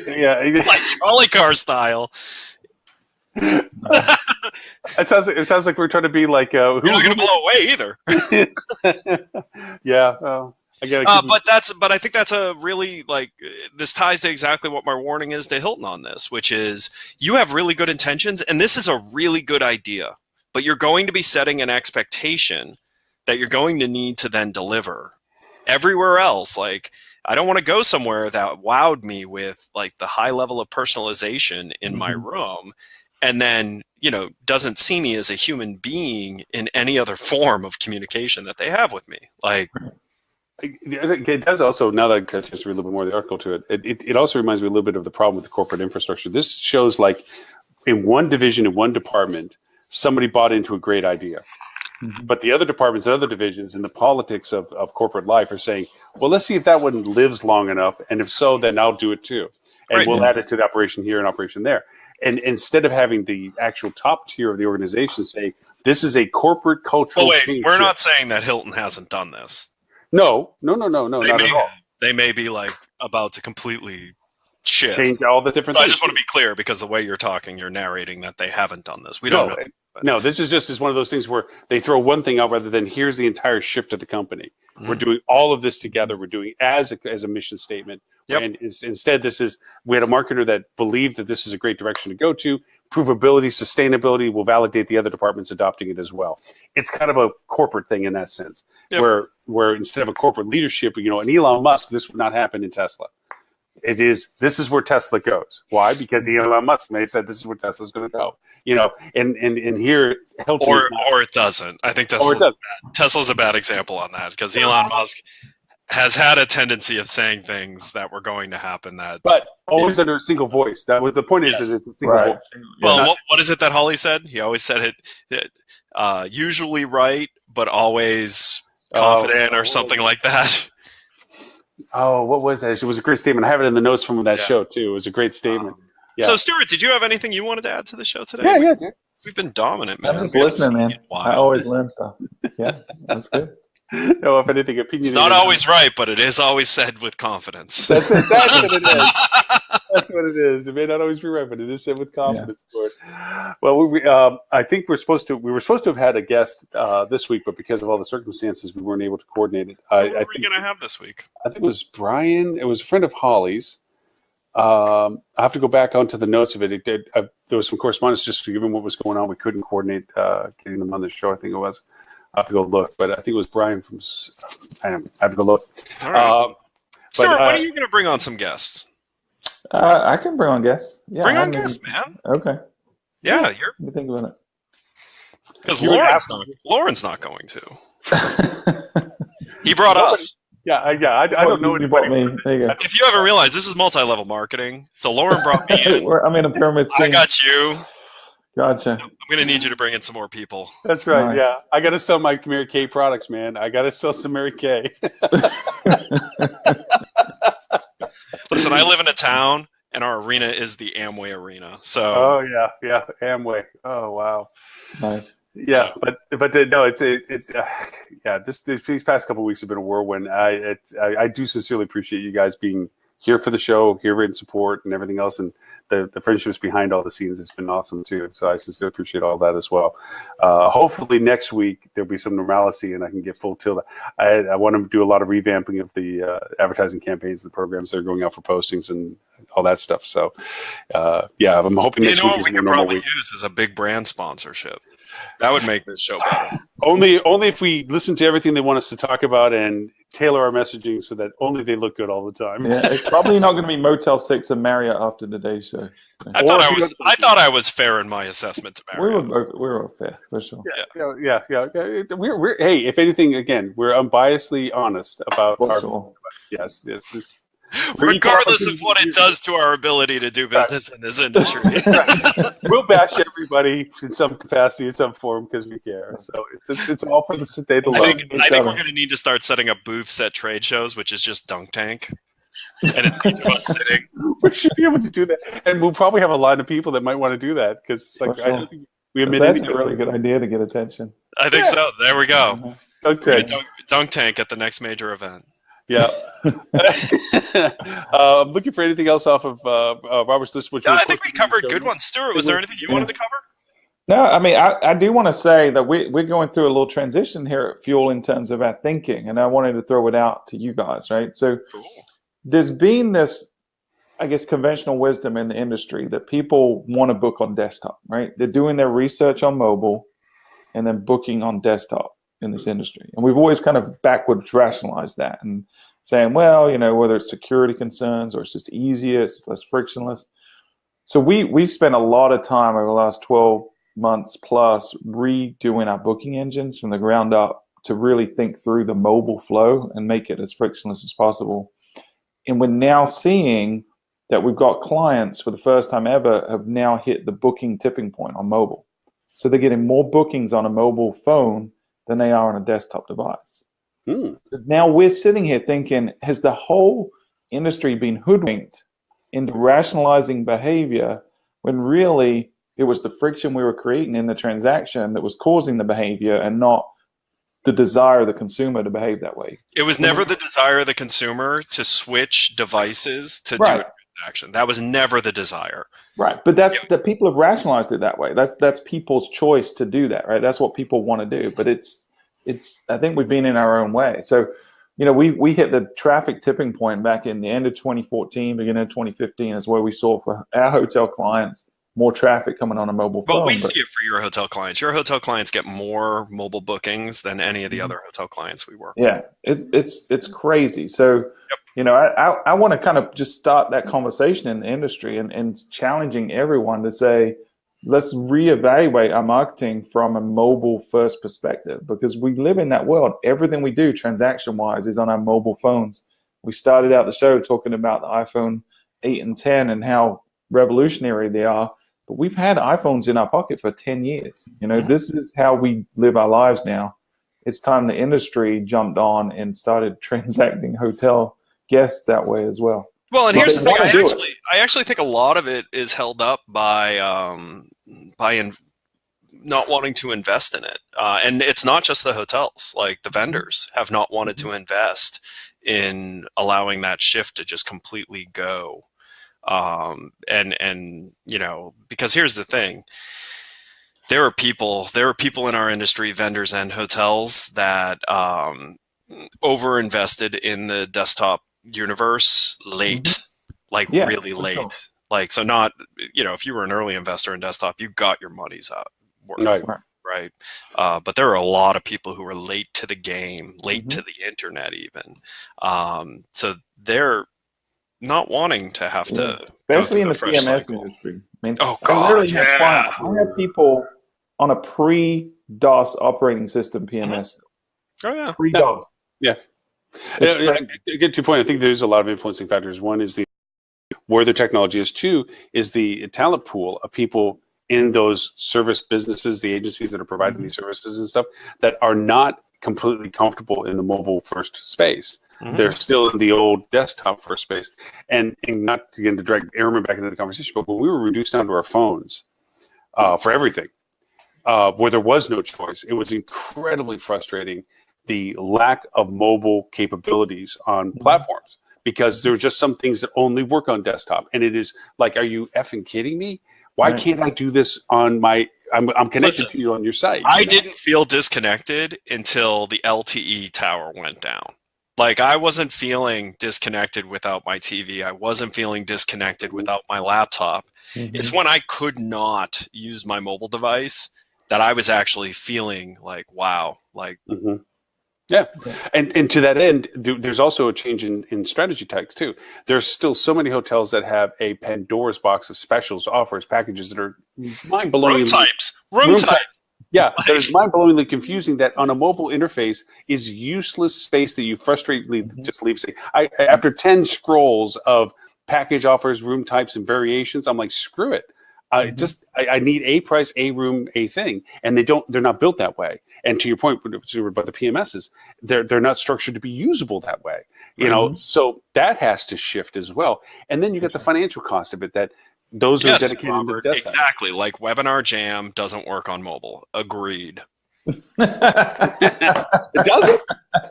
Speaker 1: Yeah,
Speaker 2: like trolley car style.
Speaker 1: It sounds like we're trying to be like. You're
Speaker 2: not going to blow away either.
Speaker 1: Yeah.
Speaker 2: But I think that's a really, like, this ties to exactly what my warning is to Hilton on this, which is you have really good intentions, and this is a really good idea, but you're going to be setting an expectation that you're going to need to then deliver. Everywhere else, like, I don't want to go somewhere that wowed me with, like, the high level of personalization in my room, and then, doesn't see me as a human being in any other form of communication that they have with me. Like,
Speaker 1: it does also, now that I just read a little bit more of the article to it, it also reminds me a little bit of the problem with the corporate infrastructure. This shows, like, in one division, in one department, somebody bought into a great idea. But the other departments, other divisions, and the politics of corporate life are saying, well, let's see if that one lives long enough. And if so, then I'll do it too. And we'll add it to the operation here and operation there. And instead of having the actual top tier of the organization say, this is a corporate cultural change.
Speaker 2: We're not saying that Hilton hasn't done this.
Speaker 1: No, not at all.
Speaker 2: They may be, like, about to completely shift.
Speaker 1: Change all the different things.
Speaker 2: I just want to be clear, because the way you're talking, you're narrating that they haven't done this. We don't know.
Speaker 1: No, this is just one of those things where they throw one thing out rather than here's the entire shift of the company. We're doing all of this together. We're doing as a mission statement. And instead, we had a marketer that believed that this is a great direction to go to. Provability, sustainability will validate the other departments adopting it as well. It's kind of a corporate thing in that sense, where instead of a corporate leadership, and Elon Musk, this would not happen in Tesla. This is where Tesla goes. Why? Because Elon Musk said this is where Tesla's going to go. And here, Hilton
Speaker 2: or it doesn't. I think Tesla's a bad example on that, because Elon Musk has had a tendency of saying things that were going to happen but
Speaker 1: always under a single voice. That was the point. Is it's a single voice.
Speaker 2: Well, what is it that Holly said? He always said it usually right, but always confident, or something like that.
Speaker 1: Oh, what was that? It was a great statement. I have it in the notes from that show too. It was a great statement.
Speaker 2: So, Stuart, did you have anything you wanted to add to the show today?
Speaker 1: Yeah, dude.
Speaker 2: We've been dominant, man.
Speaker 3: I'm just listening, man. I always learn stuff. Yeah, that's good.
Speaker 1: No, if anything, opinion.
Speaker 2: It's not always right, but it is always said with confidence.
Speaker 1: That's it. That's what it is. That's what it is. It may not always be right, but it is said with confidence. Yeah. Well, I think we were supposed to have had a guest this week, but because of all the circumstances, we weren't able to coordinate it.
Speaker 2: What were we going to have this week?
Speaker 1: I think it was Brian. It was a friend of Holly's. I have to go back onto the notes of it. There was some correspondence just given what was going on. We couldn't coordinate getting them on the show. I think it was. I have to go look, but I think it was Brian from. I have to go look.
Speaker 2: All right. Stuart, when are you going to bring on some guests?
Speaker 3: I can bring on guests. Yeah,
Speaker 2: bring on guests, man.
Speaker 3: Okay.
Speaker 2: Yeah,
Speaker 3: let me think about it.
Speaker 2: Because Lauren's not going to. He brought us.
Speaker 1: Yeah. I don't know anybody.
Speaker 2: If you haven't realized, this is multi-level marketing. So Lauren brought me in.
Speaker 3: I'm in a pyramid scheme.
Speaker 2: I got you.
Speaker 3: Gotcha.
Speaker 2: I'm going to need you to bring in some more people.
Speaker 1: That's right. Nice. Yeah. I got to sell my Mary Kay products, man. I got to sell some Mary Kay.
Speaker 2: Listen, I live in a town, and our arena is the Amway Arena. So.
Speaker 1: Oh yeah, Amway. Oh wow.
Speaker 3: Nice.
Speaker 1: Yeah, so. but no, these past couple of weeks have been a whirlwind. I do sincerely appreciate you guys being here for the show, here in support, and everything else, and the friendships behind all the scenes. It's been awesome too. So I sincerely appreciate all that as well. Hopefully next week there'll be some normalcy and I can get full tilt. I want to do a lot of revamping of the advertising campaigns, the programs that are going out for postings and all that stuff. So I'm hoping next week is a normal week.
Speaker 2: Use is a big brand sponsorship. That would make this show better.
Speaker 1: Only if we listen to everything they want us to talk about and tailor our messaging so that only they look good all the time.
Speaker 3: Yeah, it's probably not going to be Motel 6 and Marriott after today's show.
Speaker 2: I thought I was fair in my assessment to Marriott.
Speaker 3: We were fair for sure.
Speaker 1: Yeah. We're hey, if anything, again, we're unbiasedly honest about
Speaker 3: For
Speaker 1: our.
Speaker 3: sure.
Speaker 1: Yes. It's,
Speaker 2: regardless of what it does to our ability to do business in this industry.
Speaker 1: We'll bash everybody in some capacity, in some form, because we care. So it's all for the state of
Speaker 2: I think we're going to need to start setting up booths at trade shows, which is just dunk tank. And it's each of us sitting.
Speaker 1: We should be able to do that. And we'll probably have a lot of people that might want to do that because it's like, I don't think we admit
Speaker 3: That's a really good idea to get attention.
Speaker 2: I think so. There we go.
Speaker 1: Dunk
Speaker 2: tank at the next major event.
Speaker 1: Yeah. I'm looking for anything else off of Robert's list. Which
Speaker 2: I think we covered good ones. Stuart, was there anything you wanted to cover?
Speaker 3: No, I mean, I do want to say that we're going through a little transition here at Fuel in terms of our thinking, and I wanted to throw it out to you guys, right? So there's been this, I guess, conventional wisdom in the industry that people want to book on desktop, right? They're doing their research on mobile and then booking on desktop in this industry. And we've always kind of backwards rationalized that and saying, well, whether it's security concerns or it's just easier, it's less frictionless. So we've spent a lot of time over the last 12 months plus redoing our booking engines from the ground up to really think through the mobile flow and make it as frictionless as possible. And we're now seeing that we've got clients for the first time ever have now hit the booking tipping point on mobile. So they're getting more bookings on a mobile phone than they are on a desktop device. So now we're sitting here thinking, has the whole industry been hoodwinked into rationalizing behavior when really it was the friction we were creating in the transaction that was causing the behavior and not the desire of the consumer to behave that way?
Speaker 2: It was never the desire of the consumer to switch devices to do a transaction. That was never the desire.
Speaker 3: Right. But that's the people have rationalized it that way. That's people's choice to do that, right? That's what people want to do. But it's I think we've been in our own way. So, we hit the traffic tipping point back in the end of 2014, beginning of 2015 is where we saw for our hotel clients more traffic coming on a mobile phone.
Speaker 2: Well, we see it for your hotel clients. Your hotel clients get more mobile bookings than any of the other hotel clients we work with.
Speaker 3: Yeah, it's crazy. So, I want to kind of just start that conversation in the industry and challenging everyone to say, let's reevaluate our marketing from a mobile first perspective, because we live in that world. Everything we do transaction wise is on our mobile phones. We started out the show talking about the iPhone 8 and 10 and how revolutionary they are, but we've had iPhones in our pocket for 10 years. This is how we live our lives now. It's time the industry jumped on and started transacting hotel guests that way as well.
Speaker 2: Well, and here's the thing. I actually think a lot of it is held up by not wanting to invest in it. And it's not just the hotels. Like the vendors have not wanted to invest in allowing that shift to just completely go. Because here's the thing. There are people in our industry, vendors and hotels, that over-invested in the desktop universe late, really late. Sure. Like, so not, if you were an early investor in desktop, you got your money's worth, right? But there are a lot of people who are late to the game, late to the internet even. So they're not wanting to have to,
Speaker 3: especially in the PMS industry. I mean, I have people on a pre-DOS operating system PMS.
Speaker 1: Oh yeah,
Speaker 3: pre-DOS.
Speaker 1: Yeah. I get to your point. I think there's a lot of influencing factors. One is where the technology is. Two is the talent pool of people in those service businesses, the agencies that are providing these services and stuff, that are not completely comfortable in the mobile first space. They're still in the old desktop first space. And not again to drag Irma back into the conversation, but when we were reduced down to our phones for everything, where there was no choice, it was incredibly frustrating, the lack of mobile capabilities on platforms, because there are just some things that only work on desktop. And it is like, are you effing kidding me? Why can't I do this on my, I'm connected to you on your site.
Speaker 2: I didn't feel disconnected until the LTE tower went down. Like, I wasn't feeling disconnected without my TV. I wasn't feeling disconnected without my laptop. It's when I could not use my mobile device that I was actually feeling like, wow, like
Speaker 1: Mm-hmm. Yeah, and to that end, there's also a change in strategy tags too. There's still so many hotels that have a Pandora's box of specials, offers, packages that are mind-blowingly
Speaker 2: room types.
Speaker 1: Yeah, that is mind-blowingly confusing. That on a mobile interface is useless space that you frustratedly just leave. After 10 scrolls of package offers, room types, and variations, I'm like, screw it. I need a price, a room, a thing, and they're not built that way. And to your point about the PMSs, they're not structured to be usable that way. You know, so that has to shift as well. And then you get the financial cost of it. That those are dedicated to the desktop.
Speaker 2: Exactly, like Webinar Jam doesn't work on mobile. Agreed.
Speaker 1: It doesn't.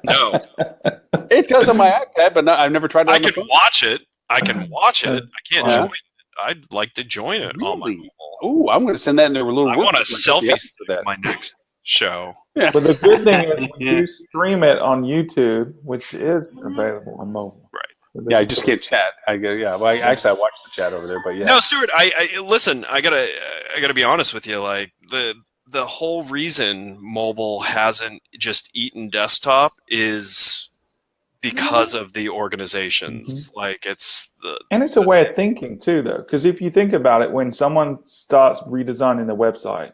Speaker 2: No,
Speaker 1: it does on my iPad, but I've never tried it.
Speaker 2: I can watch it. I can't join it. I'd like to join it on my mobile.
Speaker 1: Ooh, I'm going to send that in there with a little.
Speaker 2: I want a selfie for that. My next show.
Speaker 3: Yeah. But the good thing is we do stream it on YouTube, which is available on mobile.
Speaker 2: Right.
Speaker 3: So
Speaker 1: I just can't chat. I watched the chat over there, but yeah.
Speaker 2: No, Stuart, I listen. I gotta be honest with you. Like the whole reason mobile hasn't just eaten desktop is because of the organizations. Like it's
Speaker 3: a way of thinking too, though, because if you think about it, when someone starts redesigning their website,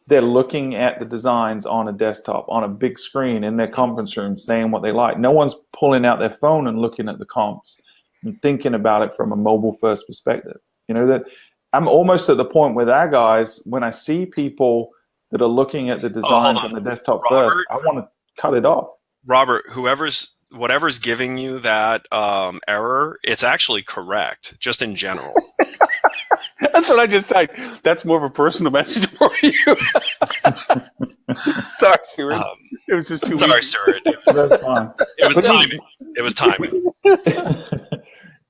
Speaker 3: they're looking at the designs on a desktop, on a big screen in their conference room, saying what they like. No one's pulling out their phone and looking at the comps and thinking about it from a mobile first perspective. You know, that I'm almost at the point with our guys, when I see people that are looking at the designs on the desktop first, I want to cut it off.
Speaker 2: Robert, whatever's giving you that error, it's actually correct, just in general.
Speaker 1: That's what I just typed. That's more of a personal message for you. Sorry, Stuart. It was just too
Speaker 2: Sorry,
Speaker 1: weak.
Speaker 2: Stuart.
Speaker 3: That's fine.
Speaker 2: It was timing. It was timing.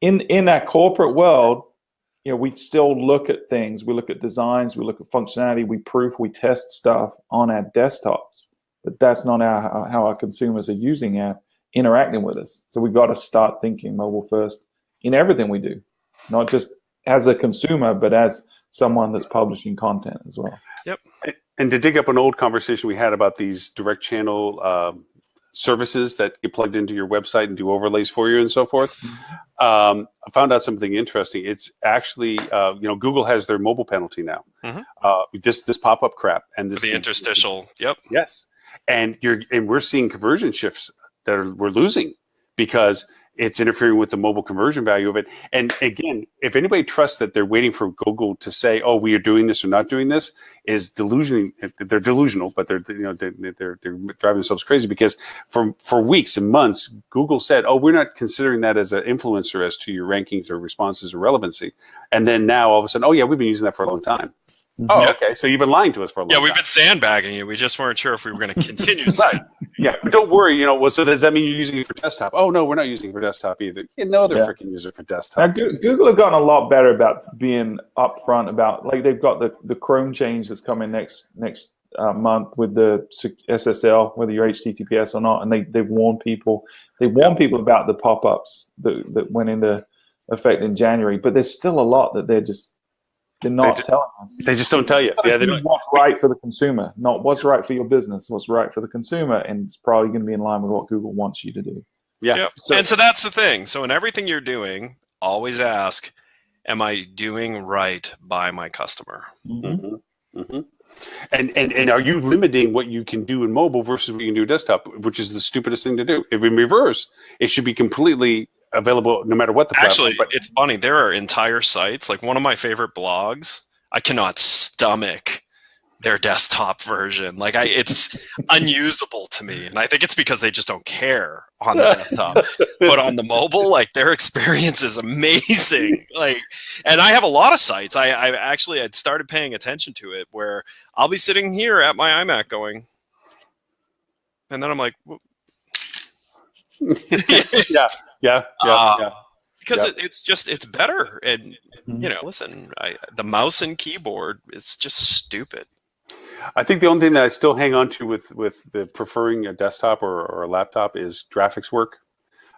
Speaker 3: In that corporate world, you know, we still look at things. We look at designs. We look at functionality. We proof. We test stuff on our desktops. But that's not how our consumers are using our interacting with us. So we got to start thinking mobile first in everything we do, not just as a consumer, but as someone that's publishing content as well.
Speaker 2: Yep.
Speaker 1: And to dig up an old conversation we had about these direct channel services that get plugged into your website and do overlays for you and so forth, I found out something interesting. It's actually, Google has their mobile penalty now. This pop-up crap and this
Speaker 2: the interstitial. Yep.
Speaker 1: Yes. And we're seeing conversion shifts that we're losing because it's interfering with the mobile conversion value of it. And again, if anybody trusts that they're waiting for Google to say, "Oh, we are doing this or not doing this," is delusional. They're delusional, but they're driving themselves crazy because for weeks and months, Google said, "Oh, we're not considering that as an influencer as to your rankings or responses or relevancy." And then now all of a sudden, "Oh yeah, we've been using that for a long time." Oh, okay. So you've been lying to us for a long time.
Speaker 2: Yeah, we've been sandbagging you. We just weren't sure if we were going to continue.
Speaker 1: Right. Yeah, but don't worry. So does that mean you're using it for desktop? Oh no, we're not using it for desktop either. No, they're freaking using it for desktop.
Speaker 3: Now, Google have gotten a lot better about being upfront about, like, they've got the Chrome change that's coming next month with the SSL, whether you're HTTPS or not, and they warn people. They warn people about the pop-ups that went into effect in January, but there's still a lot that they're not telling us.
Speaker 1: They just don't tell you. Yeah, they don't.
Speaker 3: What's right for the consumer, not what's right for your business, what's right for the consumer, and it's probably going to be in line with what Google wants you to do.
Speaker 1: Yeah.
Speaker 2: Yep. So that's the thing. So in everything you're doing, always ask, am I doing right by my customer?
Speaker 1: And are you limiting what you can do in mobile versus what you can do in desktop, which is the stupidest thing to do? If in reverse, it should be completely available no matter what the platform.
Speaker 2: Actually, it's funny. There are entire sites, like one of my favorite blogs, I cannot stomach their desktop version. Like it's unusable to me. And I think it's because they just don't care on the desktop. But on the mobile, like, their experience is amazing. Like, and I have a lot of sites. I'd started paying attention to it where I'll be sitting here at my iMac going, and then I'm like,
Speaker 1: yeah.
Speaker 2: Because it's better. And listen, the mouse and keyboard is just stupid.
Speaker 1: I think the only thing that I still hang on to with the preferring a desktop or a laptop is graphics work.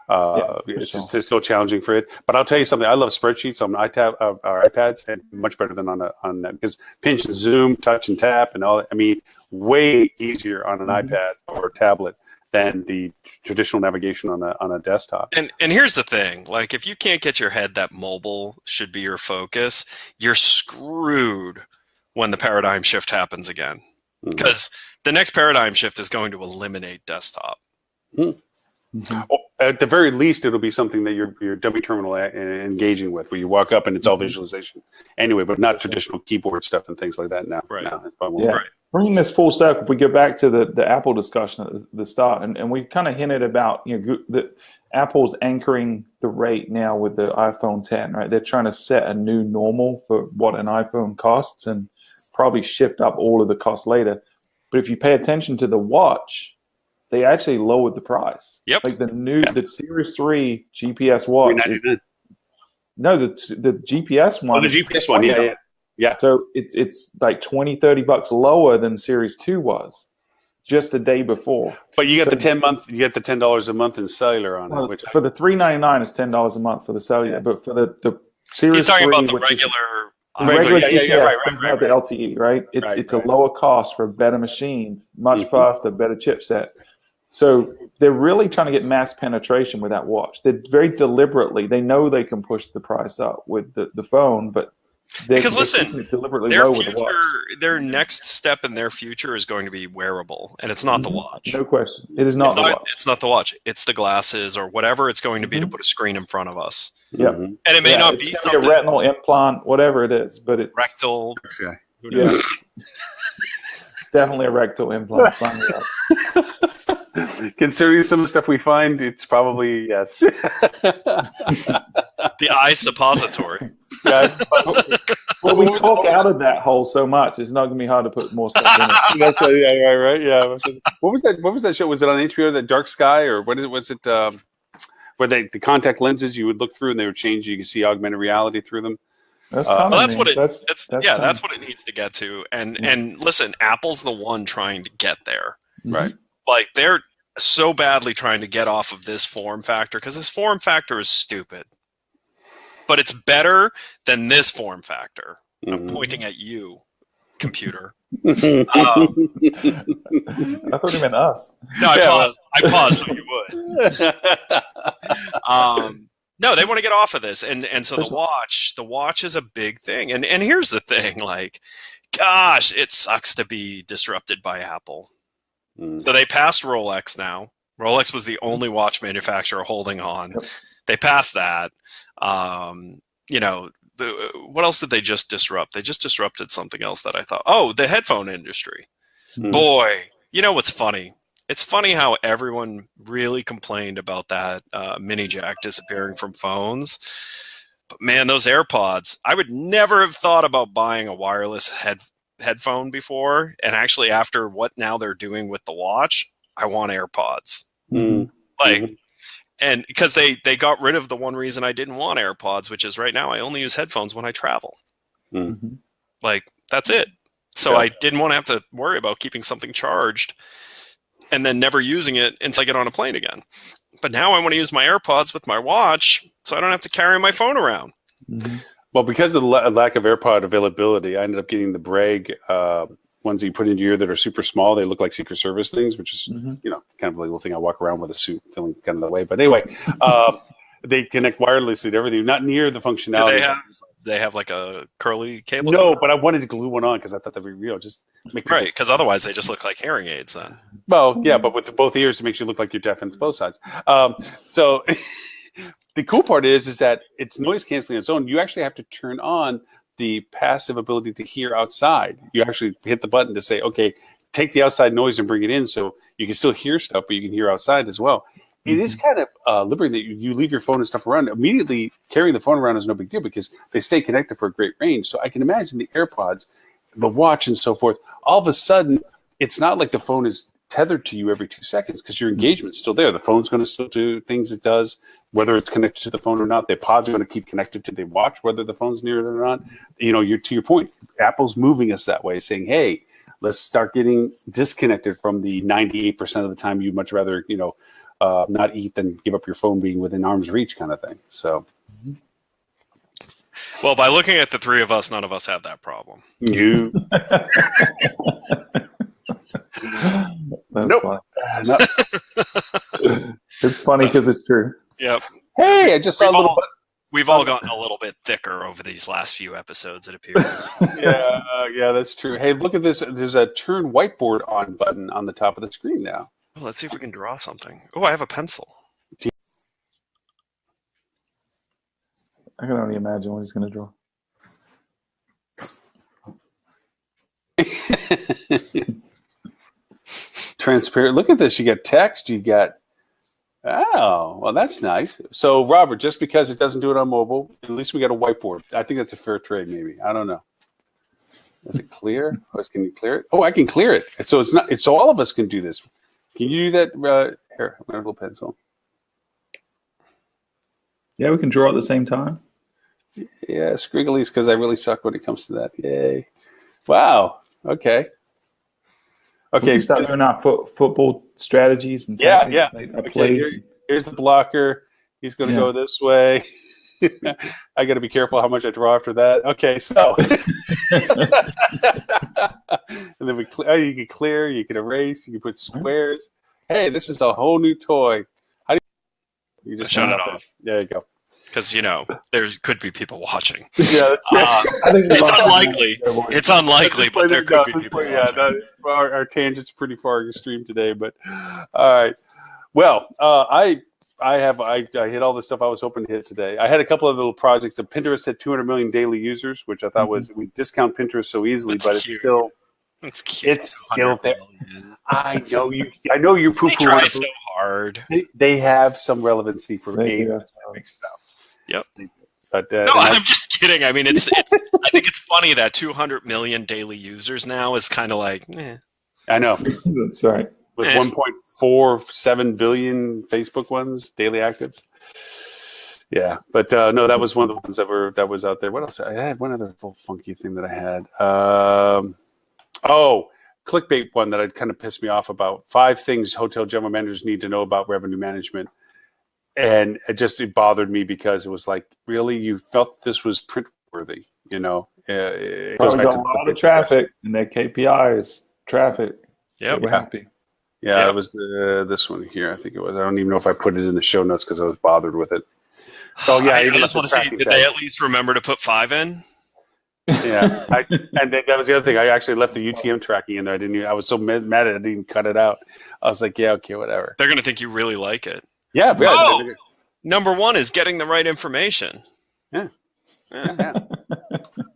Speaker 1: It's just it's still challenging for it. But I'll tell you something. I love spreadsheets on iPads, and much better than on that, because pinch and zoom, touch and tap, and all. I mean, way easier on an iPad or tablet than the traditional navigation on a desktop.
Speaker 2: And here's the thing: like, if you can't get your head that mobile should be your focus, you're screwed when the paradigm shift happens again. Because the next paradigm shift is going to eliminate desktop.
Speaker 1: At the very least, it'll be something that your dummy terminal engaging with, where you walk up and it's all visualization anyway, but not traditional keyboard stuff and things like that now.
Speaker 2: Right.
Speaker 1: Now, that's probably right.
Speaker 3: Bringing this full circle, if we go back to the Apple discussion at the start, and we kind of hinted about, that Apple's anchoring the rate now with the iPhone 10, right? They're trying to set a new normal for what an iPhone costs and probably shift up all of the costs later. But if you pay attention to the watch, they actually lowered the price.
Speaker 2: Yep.
Speaker 3: Like the Series 3 GPS watch. The GPS one.
Speaker 1: Oh, the GPS one, yeah.
Speaker 3: So it's like $20-$30 lower than Series 2 was just the day before.
Speaker 1: But you get the $10 a month in cellular on it. Which
Speaker 3: for the $399 is $10 a month for the cellular, but for the Series
Speaker 2: He's talking
Speaker 3: 3,
Speaker 2: about the
Speaker 3: regular GPS
Speaker 1: right,
Speaker 3: doesn't have the LTE, right? It's a lower cost for a better machine, much faster, better chipset. So they're really trying to get mass penetration with that watch. They're very deliberately, they know they can push the price up with the phone, but
Speaker 2: because listen,
Speaker 3: deliberately low with the watch.
Speaker 2: Their next step in their future is going to be wearable, and it's not the watch.
Speaker 3: No question. It is not the watch.
Speaker 2: It's not the watch. It's the glasses or whatever it's going to be to put a screen in front of us.
Speaker 3: Yeah.
Speaker 2: And it may not be
Speaker 3: a retinal implant, whatever it is, but it's
Speaker 2: rectal.
Speaker 3: Yeah. Definitely a rectal implant.
Speaker 1: Considering some of the stuff we find, it's probably yes.
Speaker 2: The eye suppository.
Speaker 3: Guys, well, we talk out of that hole so much, it's not going to be hard to put more stuff in it.
Speaker 1: That's right. Yeah. What was that? What was that show? Was it on HBO? That Dark Sky, or what is it? Was it where the contact lenses you would look through and they would change? You could see augmented reality through them.
Speaker 3: That's
Speaker 2: that's what it. That's what it needs to get to. And listen, Apple's the one trying to get there,
Speaker 1: right?
Speaker 2: Like they're so badly trying to get off of this form factor because this form factor is stupid, but it's better than this form factor. I'm pointing at you, computer.
Speaker 3: I thought you meant us.
Speaker 2: No, I paused so you would. No, they want to get off of this, and so the watch is a big thing. And here's the thing, like, gosh, it sucks to be disrupted by Apple. So they passed Rolex now. Rolex was the only watch manufacturer holding on. Yep. They passed that. What else did they just disrupt? They just disrupted something else that I thought, the headphone industry. Boy, you know what's funny? It's funny how everyone really complained about that mini jack disappearing from phones. But man, those AirPods, I would never have thought about buying a wireless headphone before. And actually, after what now they're doing with the watch, I want AirPods. And because they got rid of the one reason I didn't want AirPods, which is right now I only use headphones when I travel. Like, that's it. So I didn't want to have to worry about keeping something charged and then never using it until I get on a plane again. But now I want to use my AirPods with my watch so I don't have to carry my phone around.
Speaker 1: Well, because of the lack of AirPod availability, I ended up getting the Bragg ones that you put into your ear that are super small. They look like Secret Service things, which is, kind of a little thing I walk around with a suit feeling kind of the way. But anyway, they connect wirelessly to everything, not near the functionality.
Speaker 2: Do they have like a curly cable?
Speaker 1: No, but I wanted to glue one on because I thought that'd be real. Just make
Speaker 2: right, because otherwise they just look like hearing aids then.
Speaker 1: Well, yeah, but with both ears, it makes you look like you're deaf on both sides. So the cool part is that it's noise canceling on its own. You actually have to turn on the passive ability to hear outside. You actually hit the button to say, okay, take the outside noise and bring it in, so you can still hear stuff, but you can hear outside as well. It is kind of liberating that you leave your phone and stuff around. Immediately carrying the phone around is no big deal because they stay connected for a great range. So I can imagine the AirPods, the watch, and so forth. All of a sudden, it's not like the phone is tethered to you every 2 seconds because your engagement's still there. The phone's going to still do things it does, whether it's connected to the phone or not. The pods are going to keep connected to the watch, whether the phone's near it or not. You're to your point. Apple's moving us that way, saying, hey, let's start getting disconnected from the 98% of the time you'd much rather, not eat than give up your phone being within arm's reach kind of thing. So,
Speaker 2: Well, by looking at the three of us, none of us have that problem.
Speaker 1: you.
Speaker 3: That's
Speaker 1: Nope.
Speaker 3: funny.
Speaker 1: No.
Speaker 3: It's funny because it's true.
Speaker 2: Yep.
Speaker 1: Hey, I just saw a little.
Speaker 2: We've all gotten a little bit thicker over these last few episodes, it appears.
Speaker 1: Yeah, that's true. Hey, look at this. There's a turn whiteboard on button on the top of the screen now.
Speaker 2: Oh, let's see if we can draw something. Oh, I have a pencil.
Speaker 3: I can only imagine what he's going to draw.
Speaker 1: Transparent. Look at this. You got text. You got. Oh, well, that's nice. So, Robert, just because it doesn't do it on mobile, at least we got a whiteboard. I think that's a fair trade, maybe. I don't know. Is it clear? Or can you clear it? Oh, I can clear it. So it's not. It's all of us can do this. Can you do that? Here, my little pencil.
Speaker 3: Yeah, we can draw at the same time.
Speaker 1: Yeah, squigglies because I really suck when it comes to that. Yay! Wow. Okay. Okay.
Speaker 3: We start doing our football strategies and
Speaker 1: Yeah.
Speaker 3: plays.
Speaker 1: Here's the blocker. He's going to go this way. I got to be careful how much I draw after that. Okay, so and then you can clear, you can erase, you can put squares. Hey, this is a whole new toy. How do you just
Speaker 2: shut it off?
Speaker 1: There you go.
Speaker 2: Because there could be people watching.
Speaker 1: Yeah, that's good.
Speaker 3: I think
Speaker 2: It's unlikely. It's unlikely, but there could be people watching.
Speaker 1: Our tangent's pretty far extreme today, but all right. Well, I hit all the stuff I was hoping to hit today. I had a couple of little projects. Pinterest had 200 million daily users, which I thought was, we discount Pinterest so easily, but it's still,
Speaker 2: it's cute.
Speaker 1: It's still there. I know you poo-poo.
Speaker 2: They try so hard.
Speaker 1: They have some relevancy for specific stuff.
Speaker 2: Yep.
Speaker 1: But
Speaker 2: no, I'm just kidding. I mean, it's I think it's funny that 200 million daily users now is kind of like,
Speaker 1: I know.
Speaker 3: That's right.
Speaker 1: With 1.47 billion Facebook ones, daily actives. Yeah, but no, that was one of the ones that was out there. What else? I had one other little funky thing that I had. Clickbait one that had kind of pissed me off about 5 things hotel general managers need to know about revenue management. And it bothered me because it was like, really, you felt this was print worthy, It goes back to
Speaker 3: a lot of traffic, and their KPI is traffic.
Speaker 2: Yeah,
Speaker 3: we're happy.
Speaker 1: Yeah, it was this one here. I think it was. I don't even know if I put it in the show notes because I was bothered with it. Oh yeah,
Speaker 2: I just want to see. Did they at least remember to put 5 in?
Speaker 1: Yeah, and that was the other thing. I actually left the UTM tracking in there. I was so mad at it, I didn't cut it out. I was like, yeah, okay, whatever.
Speaker 2: They're gonna think you really like it.
Speaker 1: Yeah.
Speaker 2: Number 1 is getting the right information.
Speaker 1: Yeah.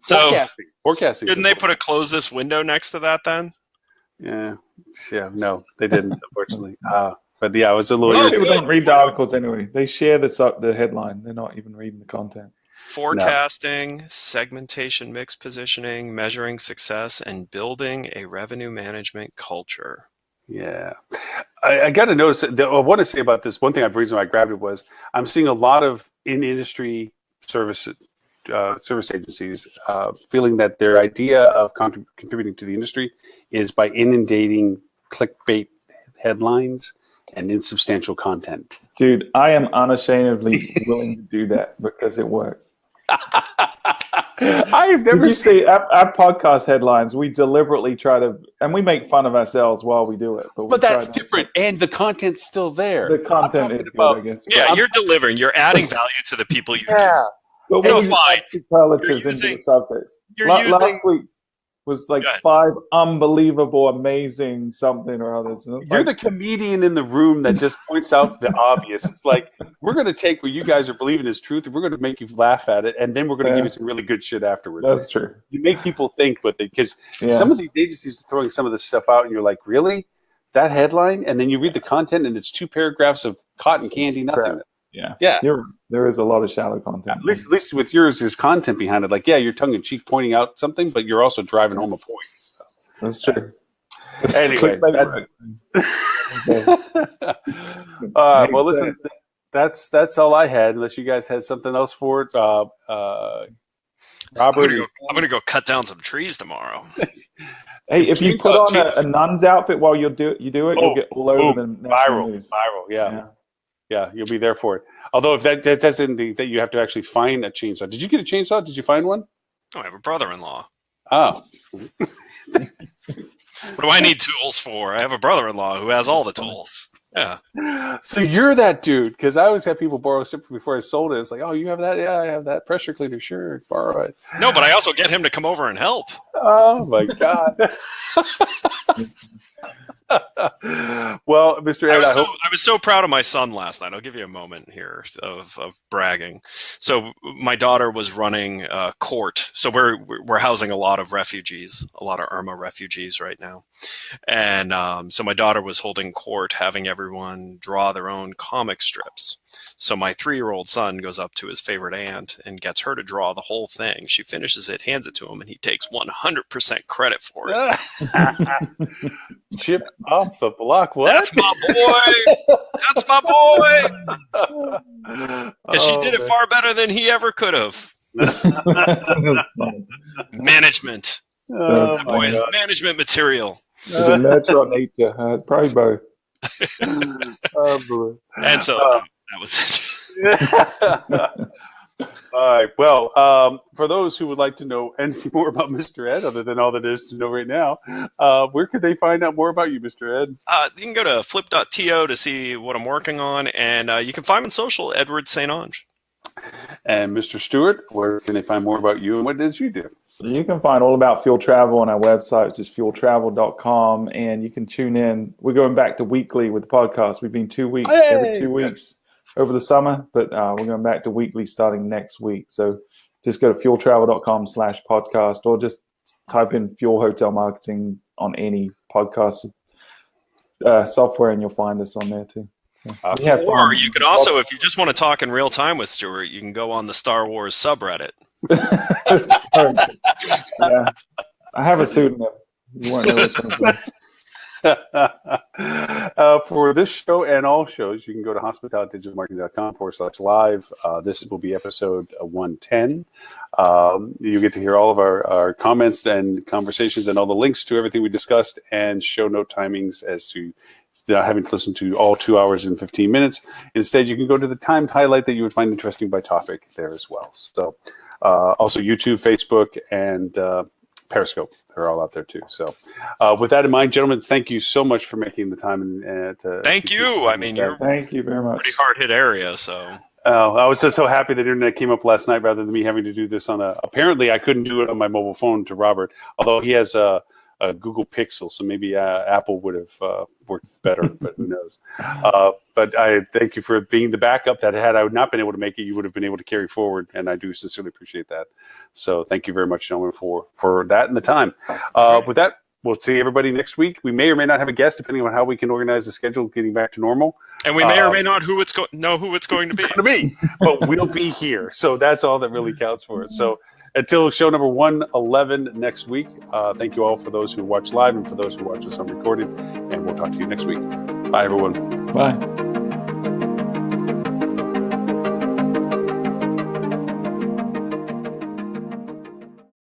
Speaker 2: So
Speaker 1: forecasting.
Speaker 2: Didn't they put a close this window next to that then?
Speaker 1: Yeah. No, they didn't, unfortunately. But yeah, I was a little.
Speaker 3: People don't read the articles anyway. They share the headline. They're not even reading the content.
Speaker 2: Forecasting, segmentation, mix positioning, measuring success, and building a revenue management culture.
Speaker 1: Yeah, I got to notice. I want to say about this one thing. The reason why I grabbed it was I'm seeing a lot of in-industry service agencies feeling that their idea of contributing to the industry is by inundating clickbait headlines and insubstantial content.
Speaker 3: Dude, I am unashamedly willing to do that because it works.
Speaker 1: I've never
Speaker 3: seen our podcast headlines. We deliberately try to, and we make fun of ourselves while we do it.
Speaker 1: But that's different, and the content's still there.
Speaker 3: The content is good, I guess.
Speaker 2: Yeah, you're delivering. You're adding value to the people you do.
Speaker 3: But we use superlatives into the subjects. Last week's was like 5 unbelievable, amazing something or others.
Speaker 1: You're the comedian in the room that just points out the obvious. It's like, we're going to take what you guys are believing is truth, and we're going to make you laugh at it, and then we're going to give you some really good shit afterwards.
Speaker 3: That's true.
Speaker 1: You make people think with it, because some of these agencies are throwing some of this stuff out, and you're like, really? That headline? And then you read the content, and it's 2 paragraphs of cotton candy, nothing. Yeah.
Speaker 3: There is a lot of shallow content.
Speaker 1: At least with yours, there's content behind it. Like, you're tongue in cheek pointing out something, but you're also driving home a point. So.
Speaker 3: That's true.
Speaker 1: Anyway, well, listen, that's all I had. Unless you guys had something else for it, Robert.
Speaker 2: I'm gonna go cut down some trees tomorrow.
Speaker 3: Hey, if you put on a nun's outfit while you do it, you'll get all over the national news.
Speaker 1: Viral, yeah. You'll be there for it. Although if that doesn't mean that you have to actually find a chainsaw. Did you get a chainsaw? Did you find one?
Speaker 2: Oh, I have a brother-in-law.
Speaker 1: Oh.
Speaker 2: What do I need tools for? I have a brother-in-law who has all the tools. Yeah.
Speaker 1: So you're that dude, because I always have people borrow stuff before I sold it. It's like, oh, you have that? Yeah, I have that pressure cleaner. Sure, borrow it.
Speaker 2: No, but I also get him to come over and help.
Speaker 1: Oh my God. Well, Mr. Ed,
Speaker 2: I was so proud of my son last night. I'll give you a moment here of bragging. So my daughter was running court. So we're housing a lot of refugees, a lot of Irma refugees right now. And so my daughter was holding court, having everyone draw their own comic strips. So my 3-year-old son goes up to his favorite aunt and gets her to draw the whole thing. She finishes it, hands it to him, and he takes 100% credit for it.
Speaker 1: Chip off the block. What?
Speaker 2: That's my boy. That's my boy. Because she did it far better than he ever could have. Management.
Speaker 1: Oh,
Speaker 2: that boy is management material.
Speaker 3: It's a nurture on nature. Probably both.
Speaker 2: And so that was it.
Speaker 1: All right. Well, for those who would like to know anything more about Mr. Ed, other than all that is to know right now, where could they find out more about you, Mr. Ed?
Speaker 2: You can go to flip.to to see what I'm working on, and you can find me on social, Edward St Onge.
Speaker 1: And Mr. Stuart, where can they find more about you and what it is you do?
Speaker 3: You can find all about Fuel Travel on our website, which is fueltravel.com, and you can tune in. We're going back to weekly with the podcast. We've been 2 weeks, every 2 weeks over the summer, but we're going back to weekly starting next week. So just go to fueltravel.com/podcast, or just type in Fuel Hotel Marketing on any podcast software, and you'll find us on there too. So,
Speaker 2: or you could also, if you just want to talk in real time with Stuart, you can go on the Star Wars subreddit.
Speaker 3: Yeah, I have a pseudonym. You won't know which one.
Speaker 1: For this show and all shows, you can go to hospitalitydigitalmarketing.com/live. This will be episode 110. You get to hear all of our comments and conversations and all the links to everything we discussed and show note timings as to having to listen to all 2 hours and 15 minutes. Instead, you can go to the timed highlight that you would find interesting by topic there as well. So also YouTube, Facebook, and Periscope. They're all out there too. So with that in mind, gentlemen, thank you so much for making the time.
Speaker 2: Thank you. I mean,
Speaker 3: thank you very much.
Speaker 2: Pretty hard hit area. So
Speaker 1: I was just so happy that the internet came up last night rather than me having to do this on apparently I couldn't do it on my mobile phone to Robert, although he has a Google Pixel, so maybe Apple would have worked better, but who knows. But I thank you for being the backup that had I not been able to make it, you would have been able to carry forward, and I do sincerely appreciate that. So thank you very much, gentlemen, for that and the time. With that, we'll see everybody next week. We may or may not have a guest, depending on how we can organize the schedule getting back to normal.
Speaker 2: And we may or may not know who it's going to be.
Speaker 1: But we'll be here. So that's all that really counts for it. So until show number 111 next week, thank you all for those who watch live and for those who watch us on recorded. And we'll talk to you next week. Bye, everyone.
Speaker 3: Bye.